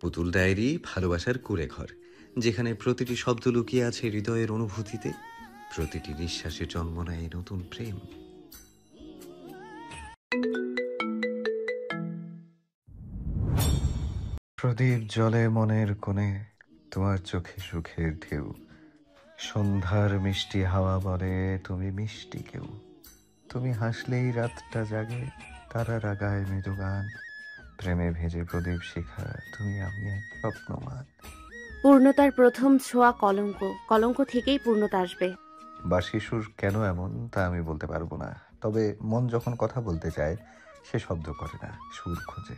পুতুল ডায়েরি ভালোবাসার কুঁড়ে ঘর, যেখানে প্রতিটি শব্দ লুকিয়ে আছে হৃদয়ের অনুভূতিতে, প্রতিটি নিঃশ্বাসে জন্ম নেয় নতুন প্রেম। প্রদীপ জলে মনের কোণে, তোমার চোখে সুখের ঢেউ, সন্ধ্যার মিষ্টি হাওয়া বলে তুমি মিষ্টি কেউ। তুমি হাসলেই রাতটা জাগে, তারারা গায় মৃদু গান, প্রেমে ভেজে প্রদীপ শিখা, তুমি আমি এক স্বপ্নমান। পূর্ণতার প্রথম ছোঁয়া কলঙ্ক, কলঙ্ক থেকেই পূর্ণতা আসবে। বাঁশি সুর কেন এমন তা আমি বলতে পারবো না, তবে মন যখন কথা বলতে চায় সে শব্দ করে না, সুর খোঁজে।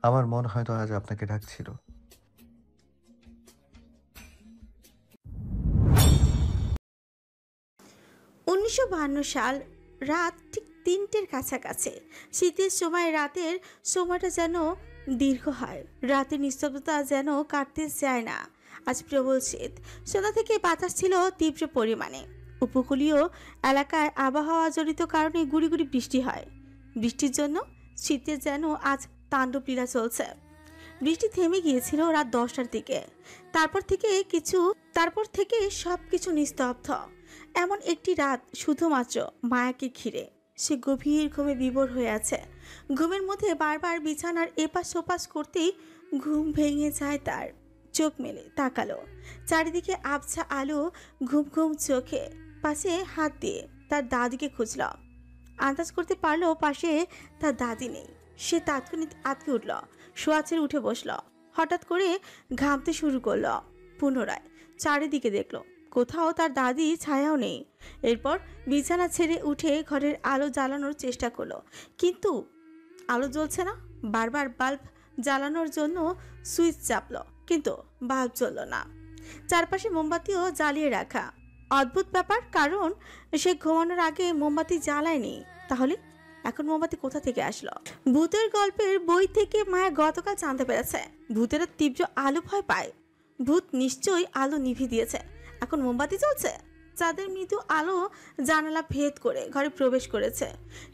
আমার মন হয়তো আজ আপনাকে ডাকছিল। 1952 সাল, রাত ঠিক 3টের কাছাকাছি। শীতের সময় রাতের সময়টা যেন দীর্ঘ হয়, রাতের নিস্তব্ধতা যেন কাটতে চায় না। আজ প্রবল শীত, সন্ধ্যা থেকে বাতাস ছিল তীব্র পরিমাণে। উপকূলীয় এলাকায় আবহাওয়া জনিত কারণে গুড়ি গুড়ি বৃষ্টি হয়। বৃষ্টির জন্য শীতের যেন আজ তাণ্ডব লীলা চলছে। বৃষ্টি থেমে গিয়েছিল রাত 10টার দিকে। তারপর থেকে সবকিছু নিস্তব্ধ। এমন একটি রাত শুধুমাত্র মায়াকে ঘিরে। সে গভীর ঘুমে বিভোর হয়ে আছে। ঘুমের মধ্যে বারবার বিছানার এপাশ ওপাশ করতেই ঘুম ভেঙে যায় তার। চোখ মেলে তাকালো, চারিদিকে আবছা আলো। ঘুম ঘুম চোখে পাশে হাত দিয়ে তার দাদিকে খুঁজল। আন্দাজ করতে পারলো পাশে তার দাদি নেই। সে তাৎক্ষণিক আটকে উঠল, শোয়া ছেড়ে উঠে বসল। হঠাৎ করে ঘামতে শুরু করলো। পুনরায় চারিদিকে দেখলো, কোথাও তার দাদি ছায়াও নেই। এরপর বিছানা ছেড়ে উঠে ঘরের আলো জ্বালানোর চেষ্টা করলো, কিন্তু আলো জ্বলছে না। বারবার বাল্ব জ্বালানোর জন্য সুইচ চাপলো, কিন্তু বাল্ব জ্বলল না। চারপাশে মোমবাতিও জ্বালিয়ে রাখা। অদ্ভুত ব্যাপার, কারণ সে ঘুমানোর আগে মোমবাতি জ্বালায়নি। তাহলে এখন মোমবাতি কোথা থেকে আসলো? ভূতের গল্পের বই থেকে মায়া গতকাল জানতে পেরেছে ভূতেরা তীব্র আলো ভয় পায়। ভূত নিশ্চয়ই আলো নিভিয়ে দিয়েছে, এখন মোমবাতি জ্বলছে। চাঁদের মৃদু আলো জানালা ভেদ করে ঘরে প্রবেশ করেছে।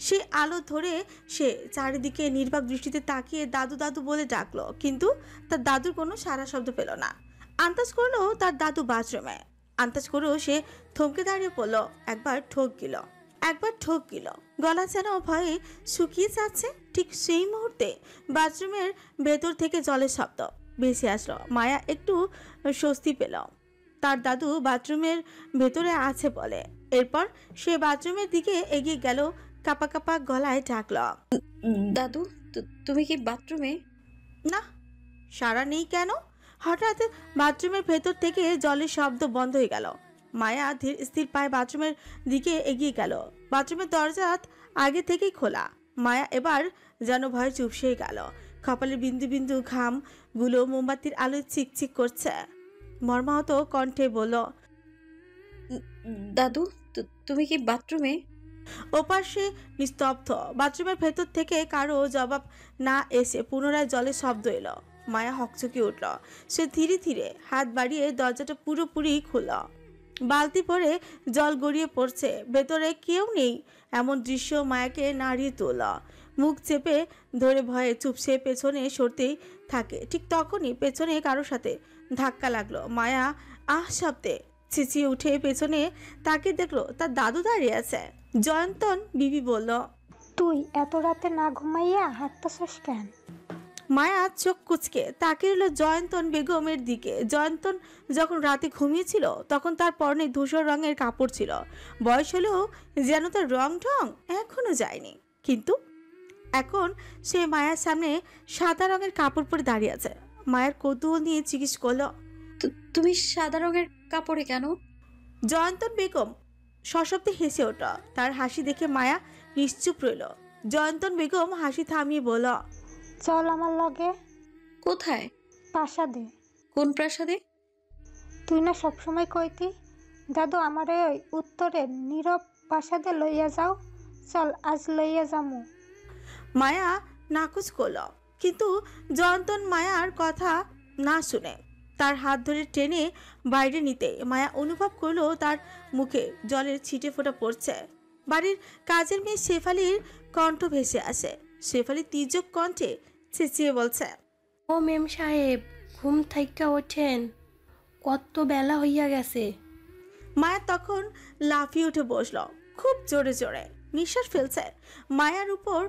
সে আলো ধরে সে চারিদিকে নির্বাক দৃষ্টিতে তাকিয়ে দাদু দাদু বলে ডাকলো, কিন্তু তার দাদুর কোনো সাড়া শব্দ পেল না। আন্দাজ করলো তার দাদু বাথরুমে। আন্দাজ করেও সে থমকে দাঁড়িয়ে পড়লো। একবার ঠোক গেল, গলা যেন ভয়ে শুকিয়ে যাচ্ছে। ঠিক সেই মুহূর্তে বাথরুমের ভেতর থেকে জলের শব্দ ভেসে আসলো। মায়া একটু স্বস্তি পেল, তার দাদু বাথরুমের ভেতরে আছে বলে। এরপর সে বাথরুমের দিকে এগিয়ে গেল, কাপা কাপা গলায় ডাকল, দাদু, তুমি কি বাথরুমে? না, সাড়া নেই কেন? হঠাৎ বাথরুমের ভেতর থেকে জলের শব্দ বন্ধ হয়ে গেল। মায়া ধীর স্থির পায়ে বাথরুমের দিকে এগিয়ে গেল। বাথরুমের দরজা আগে থেকেই খোলা। মায়া এবার যেন ভয় চুপসে গেল। কপালের বিন্দু বিন্দু ঘাম গুলো মোমবাতির আলোয় চিকচিক করছে। মর্মাহত কণ্ঠে বলল, দাদু, তুমি কি বাথরুমে? ওপাশে নিস্তব্ধ। বাথরুমের ভেতর থেকে কারো জবাব না এসে পুনরায় জলের শব্দ এলো। মায়া হকচকে উঠল। সে ধীরে ধীরে হাত বাড়িয়ে দরজাটা পুরোপুরি খুলল। বালতি ভরে জল গড়িয়ে পড়ছে। ভেতরে কেউ নেই এমন দৃশ্য মায়াকে নাড়িয়ে তোল। মুখ চেপে ধরে ভয়ে চুপসে পেছনে সরতেই থাকে। ঠিক তখনই পেছনে কারোর সাথে ধাক্কা লাগলো। মায়া আহ শব্দে চেঁচিয়ে উঠে পেছনে তাকে দেখলো তার দাদু দাঁড়িয়ে আছে। জয়ন্তন বিবি বলল, তুই এত রাতে না ঘুমাইয়া হাঁটতেছস কেন? মায়া চোখ কুচকে তাকিয়ে রইল জয়ন্তন বেগমের দিকে। জয়ন্তন যখন রাতে ঘুমিয়েছিল তখন তার পরনে ধূসর রঙের কাপড় ছিল। বয়স হলেও যেন তার রং ঢং এখনো যায়নি। কিন্তু এখন সে মায়ার সামনে সাদা রঙের কাপড় পরে দাঁড়িয়ে আছে। মায়ের কৌতূহল নিয়ে জিজ্ঞেস করল, তুমি সাদা রঙের কাপড়ে কেন? জয়ন্তন বেগম সশব্দে হেসে ওঠল। তার হাসি দেখে মায়া নিশ্চুপ রইল। জয়ন্তন বেগম হাসি থামিয়ে বলল, চল আমার লগে। কোথায়? প্রাসাদে। কোন প্রাসাদে? তুই না সবসময় কইতি দাদু আমারে ওই উত্তরের নীরব প্রাসাদে লইয়া যাও। চল আজ লইয়া যামু। মায়া নাকচ করল, কিন্তু জয়ন্তন মায়ার কথা না শুনে তার হাত ধরে টেনে বাইরে নিতে মায়া অনুভব করলো তার মুখে জলের ছিটে ফোঁটা পড়ছে। বাড়ির কাজের মেয়ে শেফালির কণ্ঠ ভেসে আসে। শেফালি তীর্যক কণ্ঠে চেঁচিয়ে বলছে, ও মেম সাহেব, ঘুম থাইকা ওঠেন, কত বেলা হইয়া গেছে। মায়া তখন লাফিয়ে উঠে বসলো, খুব জোরে জোরে নিঃশ্বাস ফেলছে। মায়ার উপর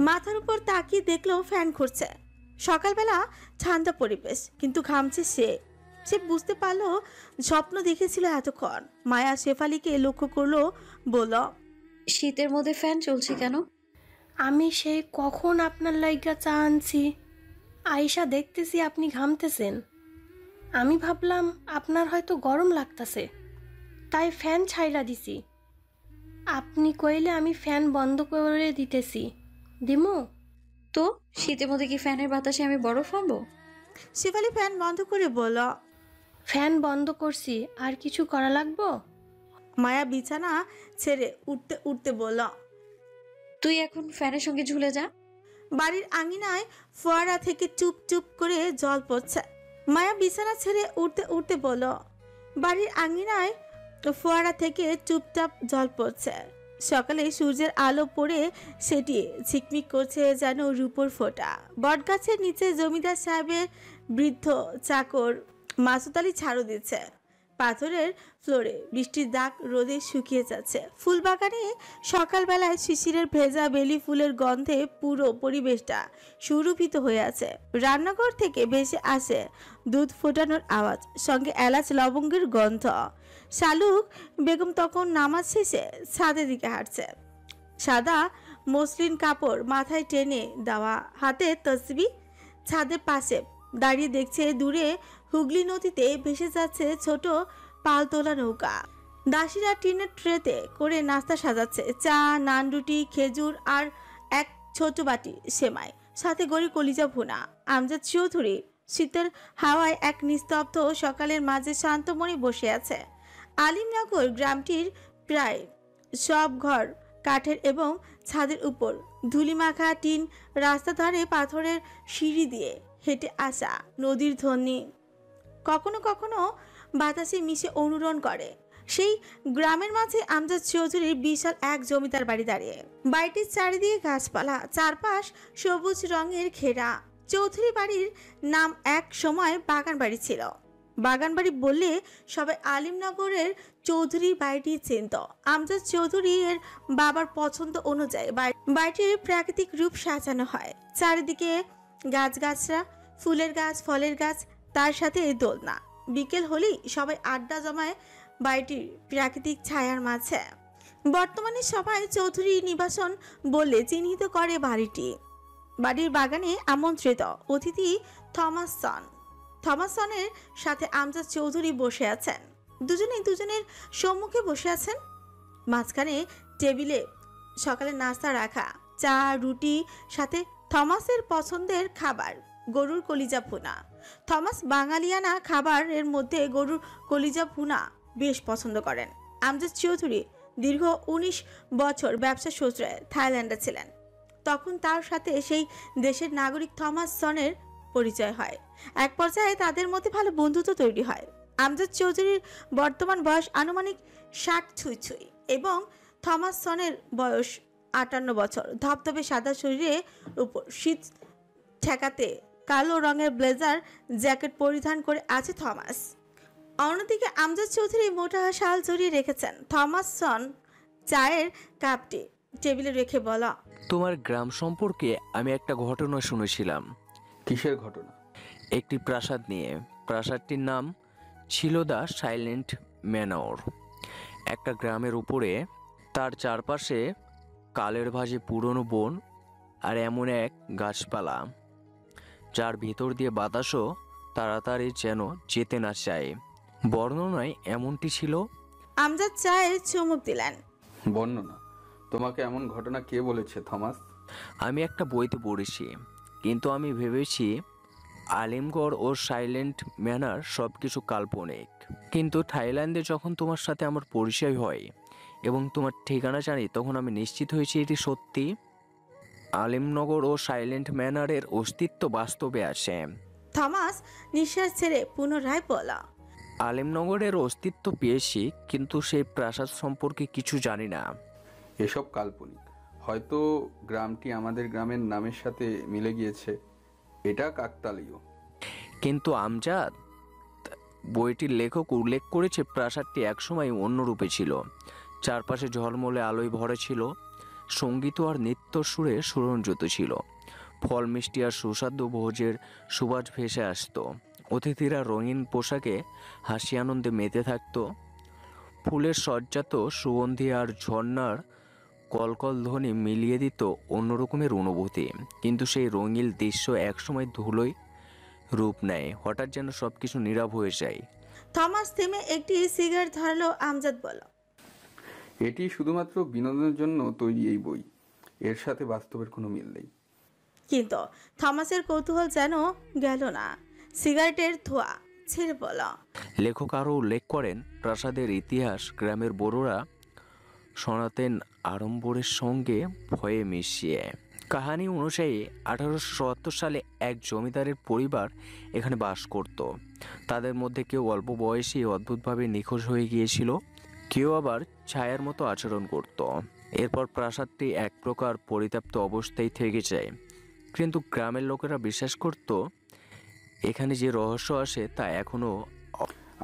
মাথার উপর তাকিয়ে দেখলো ফ্যান ঘুরছে। সকালবেলা ঠান্ডা পরিবেশ, কিন্তু ঘামছে সে। সে বুঝতে পারলো স্বপ্ন দেখেছিল এতক্ষণ। মায়া শেফালিকে লক্ষ্য করলো, বলল, শীতের মধ্যে ফ্যান চলছে কেন? আমি সেই কখন আপনার লাইগা চা আনছি, আয়শা দেখতেছি আপনি ঘামতেছেন। আমি ভাবলাম আপনার হয়তো গরম লাগতাছে, তাই ফ্যান ছাইড়া দিছি। আপনি কইলে আমি ফ্যান বন্ধ করে দিতেছি। দিমু? তো শীতের মধ্যে কি ফ্যানের বাতাসে আমি বরফ হবো? শেফালি ফ্যান বন্ধ করে বলল। ফ্যান বন্ধ করছি, আর কিছু করা লাগবো? মায়া বিছানা ছেড়ে উঠতে উঠতে বলল। তুই এখন ফ্যানের সঙ্গে ঝুলে যা। বাড়ির আঙিনায় ফোয়ারা থেকে টুপ টুপ করে জল পড়ছে। মায়া বিছানা ছেড়ে উঠতে উঠতে বলল। বাড়ির আঙিনায় ফোয়ারা থেকে চুপচাপ জল পড়ছে। সকালে সূর্যের আলো পড়ে সেটি ঝিকমিক করছে যেন রূপোর ফোঁটা। বটগাছের নিচে জমিদার সাহেবের বৃদ্ধ চাকর মাসুদ আলী ঝাড়ু দিচ্ছে। পাথরের ফ্লোরে বৃষ্টির দাগ রোদে শুকিয়ে যাচ্ছে। ফুলবাগানে সকালবেলায় শিশিরের ভেজা বেলি ফুলের গন্ধে পুরো পরিবেশটা সুরভিত হয়ে আছে। রান্নাঘর থেকে ভেসে আসে দুধ ফোটানোর আওয়াজ, সঙ্গে এলাচ লবঙ্গের গন্ধ। শালুক বেগম তখন নামাজ শেষে ছাদের দিকে হাঁটছে। সাদা মসলিন কাপড় মাথায় টেনে দেওয়া, হাতে তসবি। ছাদের পাশে দাঁড়িয়ে দেখছে দূরে হুগলি নদীতে ভেসে যাচ্ছে ছোট পালতোলা নৌকা। দাসীরা টিনের ট্রেতে করে নাস্তা সাজাচ্ছে, চা, নান, রুটি, খেজুর আর এক ছোট বাটি সেমাই, সাথে গড়ি কলিজা ভুনা। আমজাদ চৌধুরী শীতের হাওয়ায় এক নিস্তব্ধ সকালের মাঝে শান্ত মনে বসে আছে। আলিমনগর গ্রামটির প্রায় সব ঘর কাঠের এবং ছাদের উপর ধুলিমাখা টিন। রাস্তা ধারে পাথরের সিঁড়ি দিয়ে হেঁটে আসা নদীর ধ্বনি কখনো কখনো বাতাসে মিশে অনুরণ করে। সেই গ্রামের মাঝে আমজাদ চৌধুরীর বিশাল এক জমিদার বাড়ি দাঁড়িয়ে। বাড়িটির চারিদিকে গাছপালা, চারপাশ সবুজ রঙের ঘেরা। চৌধুরী বাড়ির নাম এক সময় বাগান বাড়ি ছিল। বাগান বাড়ি বললে সবাই আলিমনগরের চৌধুরী বাড়িটি চিনত। আমজাদ চৌধুরী এর বাবার পছন্দ অনুযায়ী বাড়িটির প্রাকৃতিক রূপ সাজানো হয়। চারিদিকে গাছগাছরা, ফুলের গাছ, ফলের গাছ, তার সাথে দোলনা। বিকেল হলেই সবাই আড্ডা জমায় বাড়িটির প্রাকৃতিক ছায়ার মাঝে। বর্তমানে সবাই চৌধুরী নিবাসন বলে চিহ্নিত করে বাড়িটি। বাড়ির বাগানে আমন্ত্রিত অতিথি থমাসনের সাথে আমজাদ চৌধুরী বসে আছেন। দুজনেই দুজনের সম্মুখে বসে আছেন। মাঝখানে টেবিলে সকালে নাস্তা রাখা, চা, রুটি, সাথে থমাসের পছন্দের খাবার গরুর কলিজা ভুনা। থমাস বাঙালিয়ানা খাবারের মধ্যে গরুর কলিজা ভুনা বেশ পছন্দ করেন। আমজাদ চৌধুরী দীর্ঘ 19 বছর ব্যবসা সূত্রে থাইল্যান্ডে ছিলেন। তখন তার সাথে সেই দেশের নাগরিক থমাসনের পরিচয় হয়। এক পর্যায়ে তাদের মধ্যে ভালো বন্ধুত্ব তৈরি হয়। আমজাদ চৌধুরীর বর্তমান বয়স আনুমানিক 60 ছুঁই ছুঁই এবং থমাসনের বয়স 58 বছর। ধবধবে সাদা শরীরে উপর শীত ঠেকাতে কালো রঙের ব্লেজার জ্যাকেট পরিধান করে আছে থমাস। অন্যদিকে আমজাদ চৌধুরী মোটা শাল জড়িয়ে রেখেছেন। থমাসন চায়ের কাপটি টেবিলে রেখে বলা, তোমার গ্রাম সম্পর্কে আমি একটা ঘটনা শুনেছিলাম। কিসের ঘটনা? একটি প্রাসাদ নিয়ে। প্রাসাদটির নাম ছিল দ্য সাইলেন্ট ম্যানর। একটা গ্রামের উপরে, তার চারপাশে কালের ভাঁজে পুরনো বন আর এমন এক গাছপালা যার ভিতর দিয়ে বাতাসও তাড়াতাড়ি যেন যেতে না চায়। বর্ণনায় এমনটি ছিল। আমজাদ চায়ের চুমুক দিলেন। বর্ণনা? তোমাকে এমন ঘটনা কে বলেছে থমাস? আমি একটা বইতে পড়েছি, কিন্তু আমি ভেবেছি আলিমগড় ও সাইলেন্ট ম্যানার সব কিছু কাল্পনিক। কিন্তু থাইল্যান্ডে যখন তোমার সাথে আমার পরিচয় হয় এবং তোমার ঠিকানা জানি, তখন আমি নিশ্চিত হয়েছি এটি সত্যি। আলিমনগর ও সাইলেন্ট ম্যানারের অস্তিত্ব বাস্তবে আছে। থমাস নিঃশ্বাস ছেড়ে পুনরায় বলা, আলিমনগরের অস্তিত্ব পেয়েছি, কিন্তু সেই প্রাসাদ সম্পর্কে কিছু জানি না। এসব কাল্পনিক। হয়তো গ্রামটি আমাদের গ্রামের নামের সাথে মিলে গিয়েছে। এটা কাকতালীয়। কিন্তু আমজাদ, বইটির লেখক উল্লেখ করেছে প্রাসাদটি একসময় অন্য রূপে ছিল। চারপাশে ঝলমলে আলোয় ভরে ছিল, সঙ্গীত আর নৃত্য সুরে সুরঞ্জিত ছিল। ফল মিষ্টি আর সুস্বাদু ভোজের সুবাস ভেসে আসতো। অতিথিরা রঙিন পোশাকে হাসি আনন্দে মেতে থাকতো। ফুলের সজ্জাত সুগন্ধি আর ঝর্ণার কলকল ধ্বনি মিলিয়ে দিত অন্যরকমের অনুভূতি। কিন্তু সেই রঙিন দৃশ্য একসময় ধুলোয় রূপ নেয়। হঠাৎ যেন সবকিছু নীরব হয়ে যায়। থমাস থেমে একটি সিগারেট ধরালো। আমজাদ বলল, এটি শুধুমাত্র বিনোদনের জন্য তৈরি এই বই, এর সাথে বাস্তবের কোনো মিল নেই। কিন্তু থমাসের কৌতূহল যেন গেল না। সিগারেটের ধোঁয়া ছেড়ে বলল, লেখক আরও উল্লেখ করেন, প্রাসাদের ইতিহাস গ্রামের বড়রা শোনাতেন আড়ম্বরের সঙ্গে ভয়ে মিশিয়ে। কাহিনী অনুযায়ী 1877 সালে এক জমিদারের পরিবার এখানে বাস করত। তাদের মধ্যে কেউ অল্প বয়সী অদ্ভুতভাবে নিখোঁজ হয়ে গিয়েছিল, কেউ আবার ছায়ার মতো আচরণ করত। এরপর প্রাসাদটি এক প্রকার পরিত্যক্ত অবস্থায় থেকে যায়। কিন্তু গ্রামের লোকেরা বিশ্বাস করত এখানে যে রহস্য আসে তা এখনও।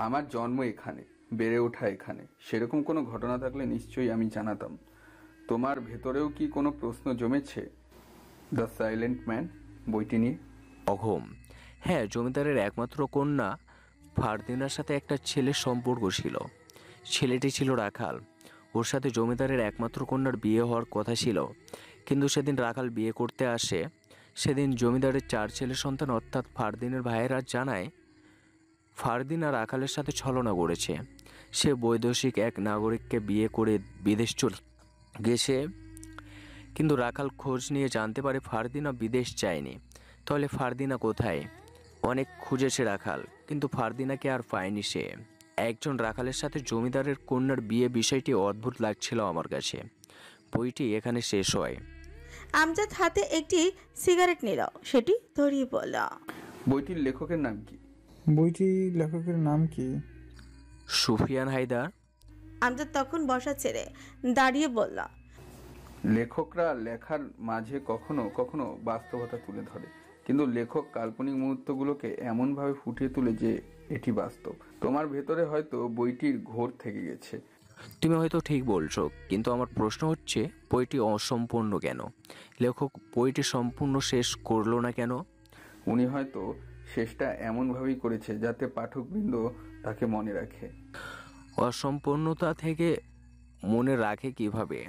আমার জন্ম এখানে, বেড়ে ওঠা এখানে, সেরকম কোনো ঘটনা থাকলে নিশ্চয়ই আমি জানাতাম। তোমার ভেতরেও কি কোনো প্রশ্ন জমেছে দ্য সাইলেন্ট ম্যান বইটি নিয়ে? অঘম। হ্যাঁ, জমিদারের একমাত্র কন্যা ফারদিনার সাথে একটা ছেলের সম্পর্ক ছিল। ছেলেটি ছিল রাখাল। ওর সাথে জমিদারের একমাত্র কন্যার বিয়ে হওয়ার কথা ছিল। কিন্তু সেদিন রাখাল বিয়ে করতে আসে। সেদিন জমিদারের 4 ছেলের সন্তান অর্থাৎ ফারদিনের ভাইয়েরা জানায় ফারদিনা রাখালের সাথে ছলনা করেছে। সে বৈদেশিক এক নাগরিককে বিয়ে করে বিদেশ চলে গেছে। কিন্তু রাখাল খোঁজ নিয়ে জানতে পারে ফারদিনা বিদেশ যায়নি। তাহলে ফারদিনা কোথায়? অনেক খুঁজেছে রাখাল, কিন্তু ফারদিনাকে আর পায়নি সে। একজন রাখালের সাথে জমিদারের কন্যার বিয়ে, বিষয়টি অদ্ভুত লাগছিল আমার কাছে। বইটি এখানে শেষ হয়। আমজাদ হাতে একটি সিগারেট নিল, সেটি ধরিয়ে বলল, বইটির লেখকের নাম কি? বইটির লেখকের নাম কি? সুফিয়ান হায়দার। আমজাদ তখন বসা ছেড়ে দাঁড়িয়ে বলল, লেখকরা লেখার মাঝে কখনো কখনো বাস্তবতা তুলে ধরে, কিন্তু লেখক কাল্পনিক মুহূর্তগুলোকে এমনভাবে ফুটিয়ে তোলে যে এটি বাস্তব। তোমার ভেতরে হয়তো বইটির ঘোর থেকে গেছে। তুমি হয়তো ঠিক বলছো, কিন্তু আমার প্রশ্ন হচ্ছে বইটি অসম্পূর্ণ কেন? লেখক বইটি সম্পূর্ণ শেষ করলো না কেন? উনি হয়তো শেষটা এমনভাবেই করেছে যাতে পাঠকবৃন্দ তাকে মনে রাখে। অসম্পূর্ণতা থেকে মনে রাখে কিভাবে?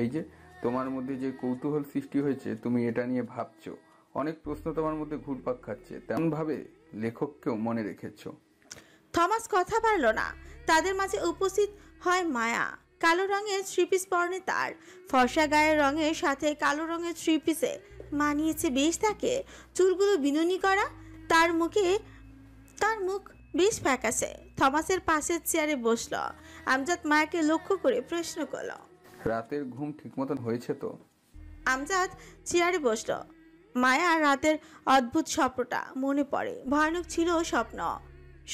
এই যে তোমার মধ্যে যে কৌতূহল সৃষ্টি হয়েছে, তুমি এটা নিয়ে ভাবছো, অনেক প্রশ্ন তোমার মধ্যে ঘুরপাক খাচ্ছে, তেমন ভাবে লেখককেও মনে রেখেছো। থমাস কথা পারল না। তাদের মাঝে উপস্থিত হয় মায়া। কালো রঙের থ্রিপিস পরনে তার। ফর্সা গায়ের রঙের সাথে কালো রঙের থ্রিপিসে মানিয়েছে বেশ তাকে। চুলগুলো বিনুনি করা। তার মুখ বেশ ফ্যাকাশে। থমাসের পাশের চেয়ারে বসল। আমজাদ মায়াকে লক্ষ্য করে প্রশ্ন করল, রাতের ঘুম ঠিক মতন হয়েছে তো? আমজাদ চেয়ারে বসল। মায়া রাতের অদ্ভুত স্বপ্নটা মনে পড়ে। ভয়ানক ছিল স্বপ্ন।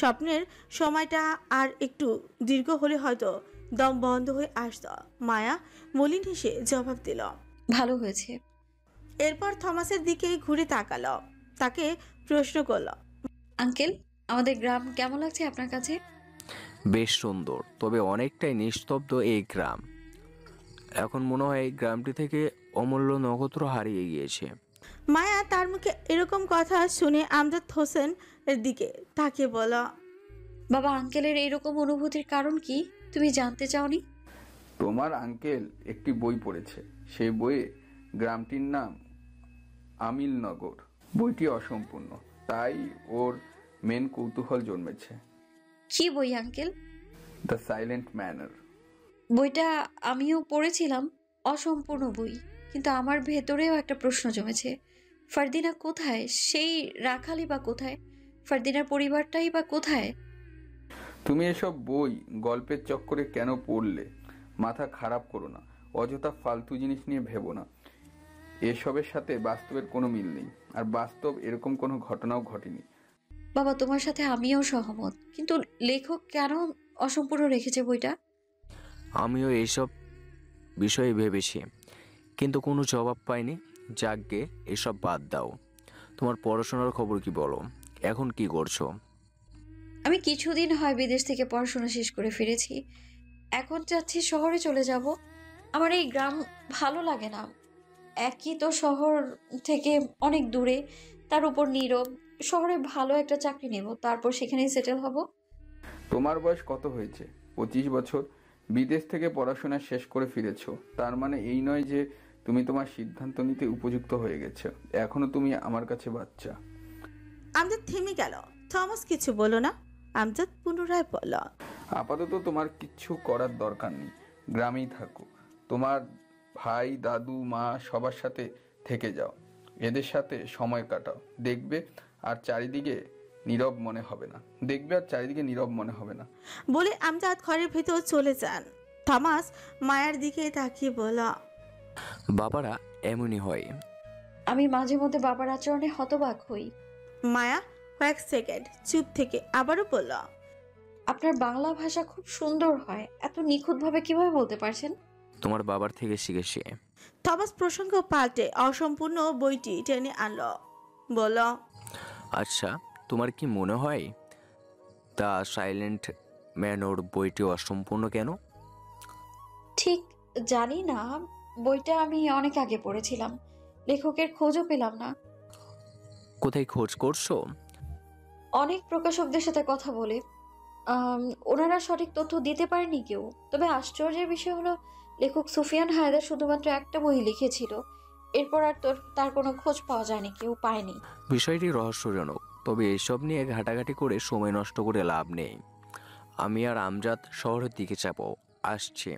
স্বপ্নের সময়টা আর একটু দীর্ঘ হলে হয়তো দম বন্ধ হয়ে আসত। মায়া মলিন হেসে জবাব দিল, ভালো হয়েছে। এরপর থমাসের দিকে ঘুরে তাকালো। তাকে প্রশ্ন করল, আঙ্কেল, আমাদের গ্রাম কেমন লাগছে আপনার কাছে? বেশ সুন্দর, তবে অনেকটাই নিস্তব্ধ এই গ্রাম। এখন মনে হয় এই গ্রামটি থেকে অমূল্য নক্ষত্র হারিয়ে গিয়েছে। মায়া তার মুখে এরকম কথা শুনে আমজাদ হোসেন এর দিকে তাকিয়ে বলল, বাবা, আঙ্কেলের এইরকম অনুভূতির কারণ কি তুমি জানতে চাওনি? তোমার আঙ্কেল একটি বই পড়েছে, সেই বইয়ে গ্রামটির নাম আমিলনগর। বইটি অসম্পূর্ণ, তাই ওর মেন কৌতূহল জন্মেছে। কি বই আঙ্কেল? The silent manner. বইটা আমিও পড়েছিলাম, অসম্পূর্ণ বই, কিন্তু আমার ভেতরেও একটা প্রশ্ন জমেছে। ফারদিনা কোথায়? সেই রাখালি বা কোথায়? ফারদিনার পরিবারটাই বা কোথায়? তুমি এসব বই গল্পের চক্করে কেন পড়লে? মাথা খারাপ করো না, অযথা ফালতু জিনিস নিয়ে ভেবো না। এসবের সাথে বাস্তবের কোনো মিল নেই, আর বাস্তব এরকম কোনো ঘটনাও ঘটেনি। বাবা, তোমার সাথে আমিও সহমত, কিন্তু লেখক কেন অসম্পূর্ণ রেখেছে বইটা? আমিও এইসব বিষয়ে ভেবেছি, কিন্তু কোনো জবাব পাইনি। যাকগে, এসব বাদ দাও। তোমার পড়াশোনার খবর কি বলো? এখন কি করছো? আমি কিছুদিন হয় বিদেশ থেকে পড়াশোনা শেষ করে ফিরেছি। এখন চাচ্ছি শহরে চলে যাব। আমার এই গ্রাম ভালো লাগে না। একই তো শহর থেকে অনেক দূরে, তার উপর নীরব। শহরে ভালো একটা চাকরি নেব, তারপর সেখানেই সেটেল হব। তোমার বয়স কত হয়েছে? 25 বছর। বিদেশ থেকে পড়াশোনা শেষ করে ফিরেছো, তার মানে এই নয় যে তুমি তোমার সিদ্ধান্ত নিতে উপযুক্ত হয়ে গেছো। এখনো তুমি আমার কাছে বাচ্চা। আমজাদ থেমে গেল। থমাস কিছু বলো না। আমজাদ পুনরায় বলল, আপাতত তোমার কিচ্ছু করার দরকার নেই। গ্রামেই থাকো, তোমার ভাই, দাদু, মা সবার সাথে থেকে যাও, এদের সাথে সময় কাটাও। দেখবে আর চারিদিকে নীরব মনে হবে না। বলে আমজাদ ঘরের ভেতর চলে যান। থমাস মায়ার দিকে তাকিয়ে বলল, বাবারা এমনই হয়। আমি মাঝে মধ্যে বাবার আচরণে হতবাক হই। মায়া কয়েক সেকেন্ড চুপ থেকে আবারও বলল, আপনার বাংলা ভাষা খুব সুন্দর হয়। এত নিখুঁতভাবে কিভাবে বলতে পারছেন? তোমার বাবার থেকে শিখেছি। থমাস প্রসঙ্গ পাল্টে অসম্পূর্ণ বইটি টেনে আনল। বলল, আচ্ছা, তোমার কি মনে হয় দ্য সাইলেন্ট ম্যানর বইটি অসম্পূর্ণ কেন? ঠিক জানি না। বইটা আমি অনেক আগে পড়েছিলাম, লেখকের খোঁজও পেলাম না। কোথায় খোঁজ করছো? অনেক প্রকাশকদের সাথে কথা বলে, ওনারা সঠিক তথ্য দিতে পারেনি কেউ। তবে আশ্চর্যের বিষয় হলো, লেখক সুফিয়ান হায়দার শুধুমাত্র একটা বই লিখেছিল। এরপর আর তার কোনো খোঁজ পাওয়া যায়নি, কেউ পায়নি। বিষয়টি রহস্যজনক, তবে এসব নিয়ে ঘাটাঘাটি করে সময় নষ্ট করে লাভ নেই। আমি আর আমজাদ শহরের দিকে যাবো, আসছে।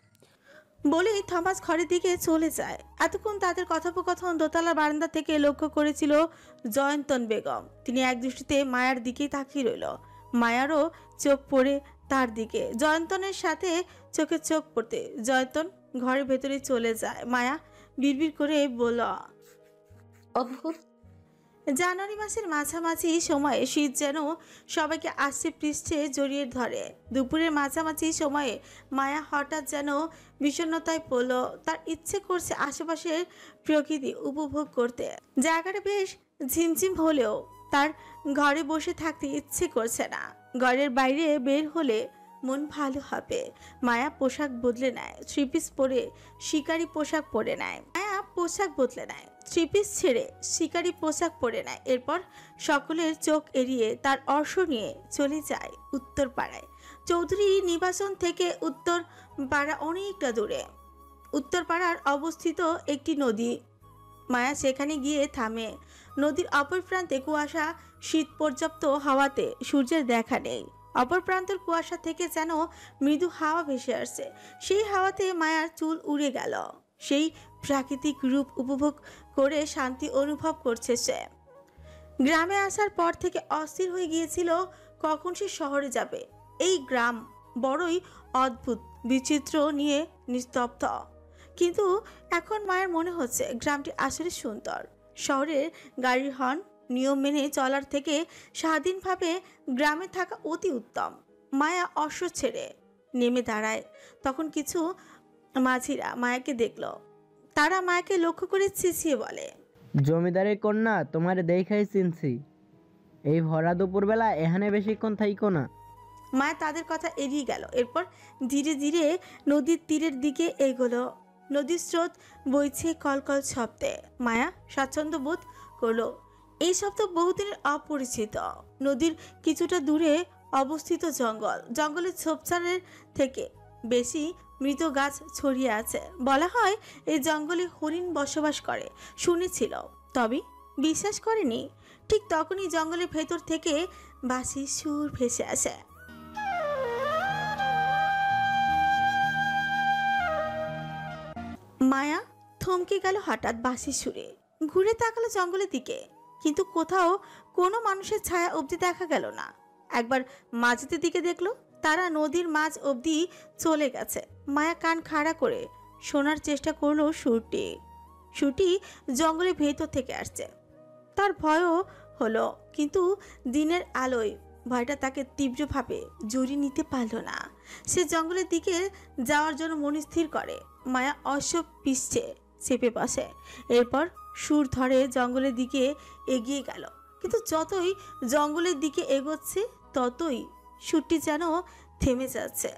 বলেই থমাস ঘরের দিকে চলে যায়। এতক্ষণ তাদের কথোপকথন দোতলা বারান্দা থেকে লক্ষ্য করেছিল জয়ন্তন বেগম। তিনি এক দৃষ্টিতে মায়ার দিকেই তাকিয়ে রইল। মায়ারও চোখ পড়ে তার দিকে। জয়ন্তনের সাথে চোখে চোখ পড়তে জয়ন্তন ঘরের ভেতরে চলে যায়। মায়া বিড়বিড় করে বলল, অদ্ভুত। জানুয়ারি মাসের মাঝামাঝি সময়ে শীত যেন সবাইকে আষ্টে পৃষ্ঠে জড়িয়ে ধরে। দুপুরের মাঝামাঝি সময়ে মায়া হঠাৎ যেন বিষণ্ণতায় পড়ল। তার ইচ্ছে করছে আশেপাশের প্রকৃতি উপভোগ করতে। জায়গাটা বেশ ঝিমঝিম হলেও তার ঘরে বসে থাকতে ইচ্ছে করছে না। ঘরের বাইরে বের হলে মন ভালো হবে। মায়া পোশাক বদলে নেয়, থ্রি পিস পরে শিকারি পোশাক পরে নেয়। মায়া পোশাক বদলে নেয়, থ্রি পিস ছেড়ে শিকারি পোশাক পরে নেয়। এরপর সকলের চোখ এড়িয়ে তার অর্শ নিয়ে চলে যায় উত্তর পাড়ায়। চৌধুরী নিবাসন থেকে উত্তর পাড়া অনেকটা দূরে। উত্তর পাড়ার অবস্থিত একটি নদী। মায়া সেখানে গিয়ে থামে। নদীর অপর প্রান্তে কুয়াশা, শীত পর্যাপ্ত হাওয়াতে সূর্যের দেখা নেই। অপর প্রান্তের কুয়াশা থেকে যেন মৃদু হাওয়া ভেসে আসছে। সেই হাওয়াতে মায়ার চুল উড়ে গেল। সেই প্রাকৃতিক রূপ উপভোগ করে শান্তি অনুভব করছে সে। গ্রামে আসার পর থেকে অস্থির হয়ে গিয়েছিল কখন সে শহরে যাবে। এই গ্রাম বড়ই অদ্ভুত, বিচিত্র, নিয়ে নিস্তব্ধ। কিন্তু এখন মায়ের মনে হচ্ছে গ্রামটি আসলে সুন্দর। শহরের গাড়ির হর্ন, নিয়ম মেনে চলার থেকে স্বাধীনভাবে গ্রামে থাকা অতি উত্তম। মায়া অশ্ব ছেড়ে নেমে দাঁড়ায়। তখন কিছু মাঝিরা মায়াকে দেখল। তারা মায়াকে লক্ষ্য করে চেঁচিয়ে বলে, জমিদারের কন্যা, তোমারে দেখাই চিনছি। এই ভরা দুপুরবেলা এখানে বেশিক্ষণ থাইকো না। মায়া তাদের কথা এড়িয়ে গেল। এরপর ধীরে ধীরে নদীর তীরের দিকে এগোলো। নদীর স্রোত বইছে কলকল শব্দে। মায়া স্বাচ্ছন্দ্য বোধ করলো। এই শব্দ বহুদিনের অপরিচিত। নদীর কিছুটা দূরে অবস্থিত জঙ্গল। জঙ্গলের ঝোপঝাড়ের থেকে বেশি মৃত গাছ ছড়িয়ে আছে। বলা হয় এই জঙ্গলে হরিণ বসবাস করে, শুনেছিল, তবে বিশ্বাস করেনি। ঠিক তখনই জঙ্গলের ভেতর থেকে বাঁশির সুর ভেসে আসে। মায়া থমকে গেল হঠাৎ বাঁশির সুরে। ঘুরে তাকালো জঙ্গলের দিকে, কিন্তু কোথাও কোনো মানুষের ছায়া অবধি দেখা গেল না। একবার মাঝিদের দিকে দেখলো, তারা নদীর মাঝ অবধি চলে গেছে। মায়া কান খাড়া করে শোনার চেষ্টা করলো। সুরটি জঙ্গলের ভেতর থেকে আসছে। তার ভয়ও হলো, কিন্তু দিনের আলোয় ভয়টা তাকে তীব্রভাবে জড়িয়ে নিতে পারল না। সে জঙ্গলের দিকে যাওয়ার জন্য মন স্থির করে। মায়া অশ্ব পিষ্টে চেপে বসে। এরপর সুর ধরে জঙ্গলের দিকে এগিয়ে গেল। কিন্তু যতই জঙ্গলের দিকে এগোচ্ছে ততই সুরটি যেন থেমে যাচ্ছে।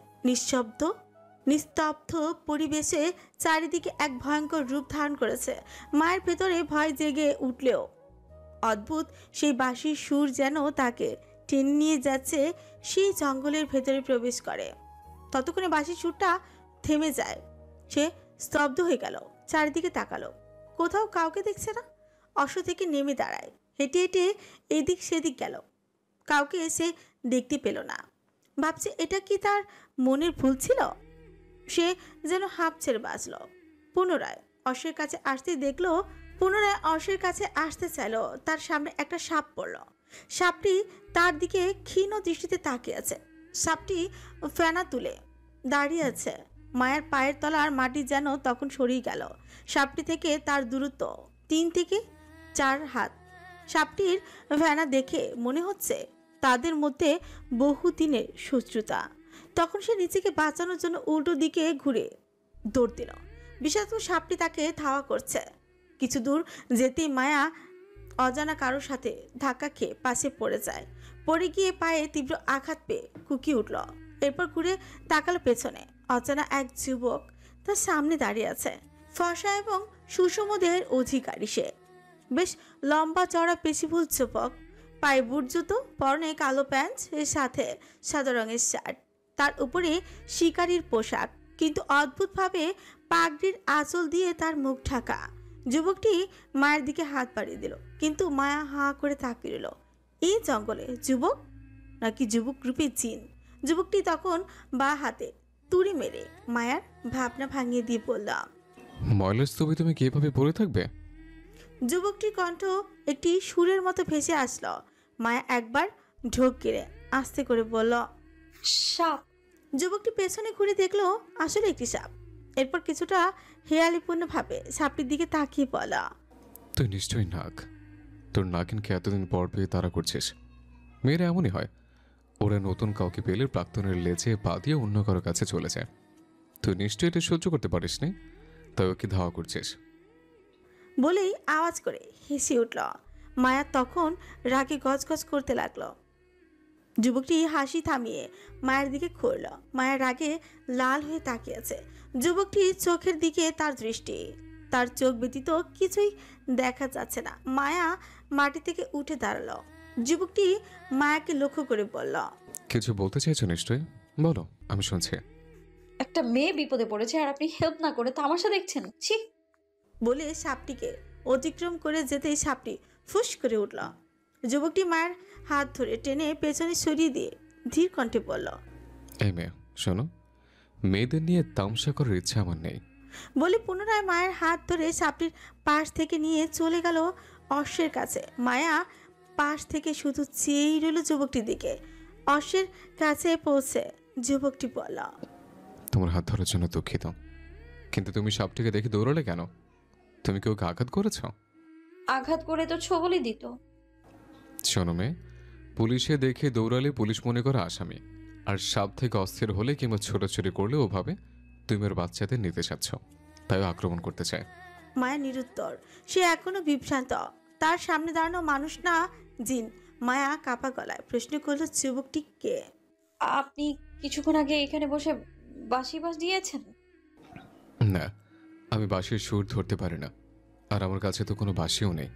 নিস্তব্ধ পরিবেশে চারিদিকে এক ভয়ঙ্কর রূপ ধারণ করেছে। মায়ের ভেতরে ভয় জেগে উঠলেও অদ্ভুত সেই বাঁশির সুর যেন তাকে টেনে নিয়ে যাচ্ছে সেই জঙ্গলের ভেতরে প্রবেশ করে। ততক্ষণে বাঁশির সুরটা থেমে যায়। সে স্তব্ধ হয়ে গেল, চারিদিকে তাকালো, কোথাও কাউকে দেখছে না। অশ্ব থেকে নেমে দাঁড়ায়, হেঁটে হেঁটে এদিক সেদিক গেল, কাউকে সে দেখতে পেল না। ভাবছে এটা কি তার মনের ভুল ছিল? সে যেন হাঁপ ছেড়ে বাঁচল। পুনরায় অশ্বের কাছে আসতে চাইল। তার সামনে একটা সাপ পড়ল। সাপটি তার দিকে ক্ষীণ দৃষ্টিতে তাকিয়ে আছে। সাপটি ফেনা তুলে দাঁড়িয়ে আছে। মায়ের পায়ের তলার মাটি যেন তখন সরিয়ে গেল। সাপটি থেকে তার দূরত্ব 3 থেকে 4 হাত। সাপটির ফেনা দেখে মনে হচ্ছে তাদের মধ্যে বহুদিনের শত্রুতা। তখন সে নিজেকে বাঁচানোর জন্য উল্টো দিকে ঘুরে দৌড় দিল। বিষাক্ত সাপটি তাকে ধাওয়া করছে। কিছু দূর যেতেই মায়া অজানা কারোর সাথে ধাক্কা খেয়ে পাশে পড়ে যায়। পড়ে গিয়ে পায়ে তীব্র আঘাত পেয়ে কুকি উঠল। এরপর ঘুরে তাকালো পেছনে। অজানা এক যুবক তার সামনে দাঁড়িয়ে আছে। ফর্সা এবং সুষম দেহের অধিকারী সে। বেশ লম্বা চড়া পেশিভুল যুবক, পায়ে বুট জুতো, পরনে কালো প্যান্ট এর সাথে সাদা রঙের শার্ট, তার উপরে শিকারীর পোশাক, কিন্তু অদ্ভুতভাবে পাগড়ির আঁচল দিয়ে তার মুখ ঢাকা। যুবকটি মায়ের দিকে হাত বাড়িয়ে দিল, কিন্তু মায়া হাঁ করে তাকিয়ে রইল। এই জঙ্গলে যুবক নাকি যুবক রূপী জিন? যুবকটি তখন বা হাতে তুড়ি মেরে মায়ার ভাবনা ভাঙিয়ে দিয়ে বললাম, ময়লার স্তূপে তুমি কিভাবে পড়ে থাকবে? যুবকটির কণ্ঠ একটি সুরের মতো ভেসে আসলো। মায়া একবার ঢোক গেড়ে আস্তে করে বলল, সাপ। যুবকটি পেছনে ঘুরে দেখলো আসলে একটি সাপ। এরপর কিছুটা হেয়ালিপূর্ণ ভাবে সাপটির দিকে তাকিয়ে বলা, তুই নিশ্চয়ই নাক। তোর নাগিনকে এতদিন পর পেয়ে তাড়া করছিস। মেয়েরা এমনই হয়, ওরা নতুন কাউকে পেলে প্রাক্তনের লেজে পা দিয়ে অন্য কারো কাছে চলে যায়। তুই নিশ্চয়ই এটা সহ্য করতে পারিস নি, তাই ওকে ধাওয়া করছিস। বলেই আওয়াজ করে হেসে উঠল। মায়া তখন রাগে গজগজ করতে লাগলো। যুবকটি হাসি থামিয়ে মায়ের দিকে ঘুরল। মায়ের রাগে লাল হয়ে তাকিয়ে আছে। যুবকটির চোখের দিকে তার দৃষ্টি, তার চোখ ব্যতীত কিছুই দেখা যাচ্ছে না। মায়া মাটি থেকে উঠে দাঁড়ালো। যুবকটি মায়াকে লক্ষ্য করে বলল, কিছু বলতে চাইছো নিশ্চয়ই, বলো, আমি শুনছি। একটা মেয়ে বিপদে পড়েছে আর আপনি হেল্প না করে তামাশা দেখছেন? ছি। বলে সাপটিকে অতিক্রম করে যেতেই সাপটি ফুস করে উঠল। যুবকটি মায়ের হাত ধরে টেনে পেছনে সরিয়ে দিয়ে ধীর কণ্ঠে বলল, এই মেয়ে শোনো, মেয়েদের নিয়ে তামসা করার ইচ্ছা আমার নেই। বলে পুনরায় মায়ের হাত ধরে সাপটির পাশ থেকে নিয়ে চলে গেল অশ্বের কাছে। মায়া পাশ থেকে শুধু চেয়েই রইল যুবকটির দিকে। অশ্বের কাছে পৌঁছে যুবকটি বলল, তোমার হাত ধরার জন্য দুঃখিত, কিন্তু তুমি সাপটিকে দেখে দৌড়ালে কেন? তুমি কি ওকে আঘাত করেছ? আঘাত করে তো ছবলই দিত। শোনো মেয়ে, পুলিশে দেখে দৌড়ালে পুলিশ মনে করে আসামি, আর সাপ থেকে অস্থির হলে কিংবা ছোটাছুটি করলে ওভাবে তুমি ওর বাচ্চাদের নিতে চাচ্ছ, তাই আক্রমণ করতে চায়। মায়া নিরুত্তর। সে এখনো বিভ্রান্ত। তার সামনে দাঁড়ানো মানুষ না জিন। মায়া কাপা গলায় প্রশ্ন করল, যুবকটি কে? আপনি কিছুক্ষণ আগে এখানে বসে বাঁশি দিয়েছেন? না, আমি বাঁশির সুর ধরতে পারি না, আর আমার কাছে তো কোনো বাঁশিও নেই।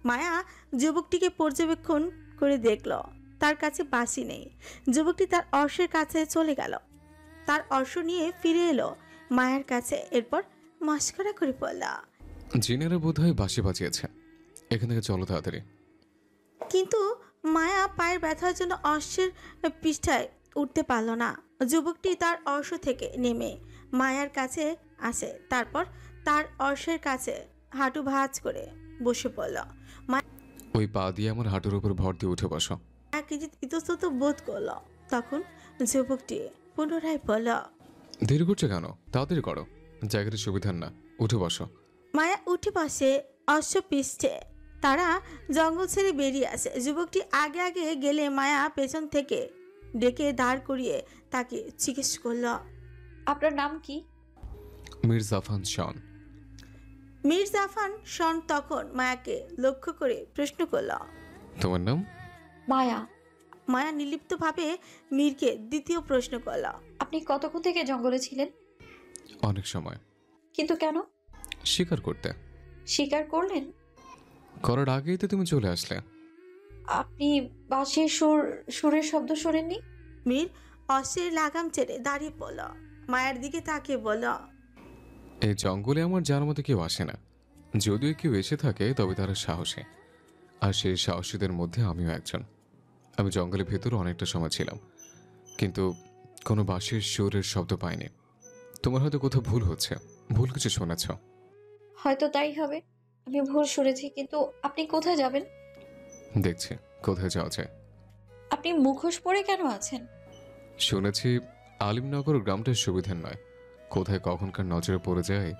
মায়া যুবকটিকে পর্যবেক্ষণ করে দেখল তার কাছে বাঁশি নেই। যুবকটি তার অশ্বের কাছে চলে গেল, তার অশ্ব নিয়ে ফিরে এলো মায়ের কাছে। এরপর মস্করা করে বলল, জিনেরা বোধ হয় বাঁশি বাজিয়েছে, এখান থেকে চলো তাড়াতাড়ি। কিন্তু মায়া পায়ের ব্যথার জন্য অশ্বের পৃষ্ঠায় উঠতে পারল না। যুবকটি তার অশ্ব থেকে নেমে মায়ার কাছে আসে, তারপর তার অশ্বের কাছে হাঁটু ভাঁজ করে বসে পড়ল। ওই পা দিয়ে আমার হাঁটুর উপর ভর দিয়ে উঠে বসো। কিছু ইতস্তত বোধ করল। তখন যুবকটি পুনরায় বলল, দেরি করছো কেন? তাড়াতাড়ি করো, জায়গাটা সুবিধার না, উঠে বসো। মায়া উঠে বসে। অশ্ব পিষ্টে তারা জঙ্গল ছেড়ে বেরিয়ে আসে। যুবকটি আগে আগে গেলে মায়া পেছন থেকে ডেকে দাঁড় করিয়ে তাকে জিজ্ঞেস করল, আপনার নাম কি? মির্জাফান শন। মীর জাফান শন তখন মায়াকে লক্ষ্য করে প্রশ্ন করল। তোমার নাম? মায়া। মায়া নির্লিপ্তভাবে মীরকে দ্বিতীয় প্রশ্ন করল। আপনি কতক্ষণ থেকে জঙ্গলে ছিলেন? অনেক সময়। কিন্তু কেন? শিকার করতে। স্বীকার করলেন? করার আগেই তো তুমি চলে আসলে। আপনি বাঁশির সুরের শব্দ শোনেননি? মীর অশ্বের লাগাম ছেড়ে দাঁড়িয়ে পড়ল, মায়ের দিকে তাকিয়ে বলল, এই জঙ্গলে আমার জানার মতো কেউ আসে না। যদিও কেউ এসে থাকে তবে তারা সাহসী, আর সেই সাহসীদের মধ্যে আমিও একজন। আমি জঙ্গলের ভেতরে অনেকটা সময় ছিলাম, কিন্তু কোনো বাঁশির সুরের শব্দ পাইনি। তোমার হয়তো কোথাও ভুল হচ্ছে, ভুল কিছু শোনাচ্ছ। হয়তো তাই হবে, আমি ভুল শুনেছি। কিন্তু আপনি কোথায় যাবেন? দেখছি কোথায় যাওয়া যায়। আপনি মুখোশ পরে কেন আছেন? শুনেছি আলিমনগর গ্রামটার সুবিধার নয়, কোথায় কখনকার নজরে পড়ে যায়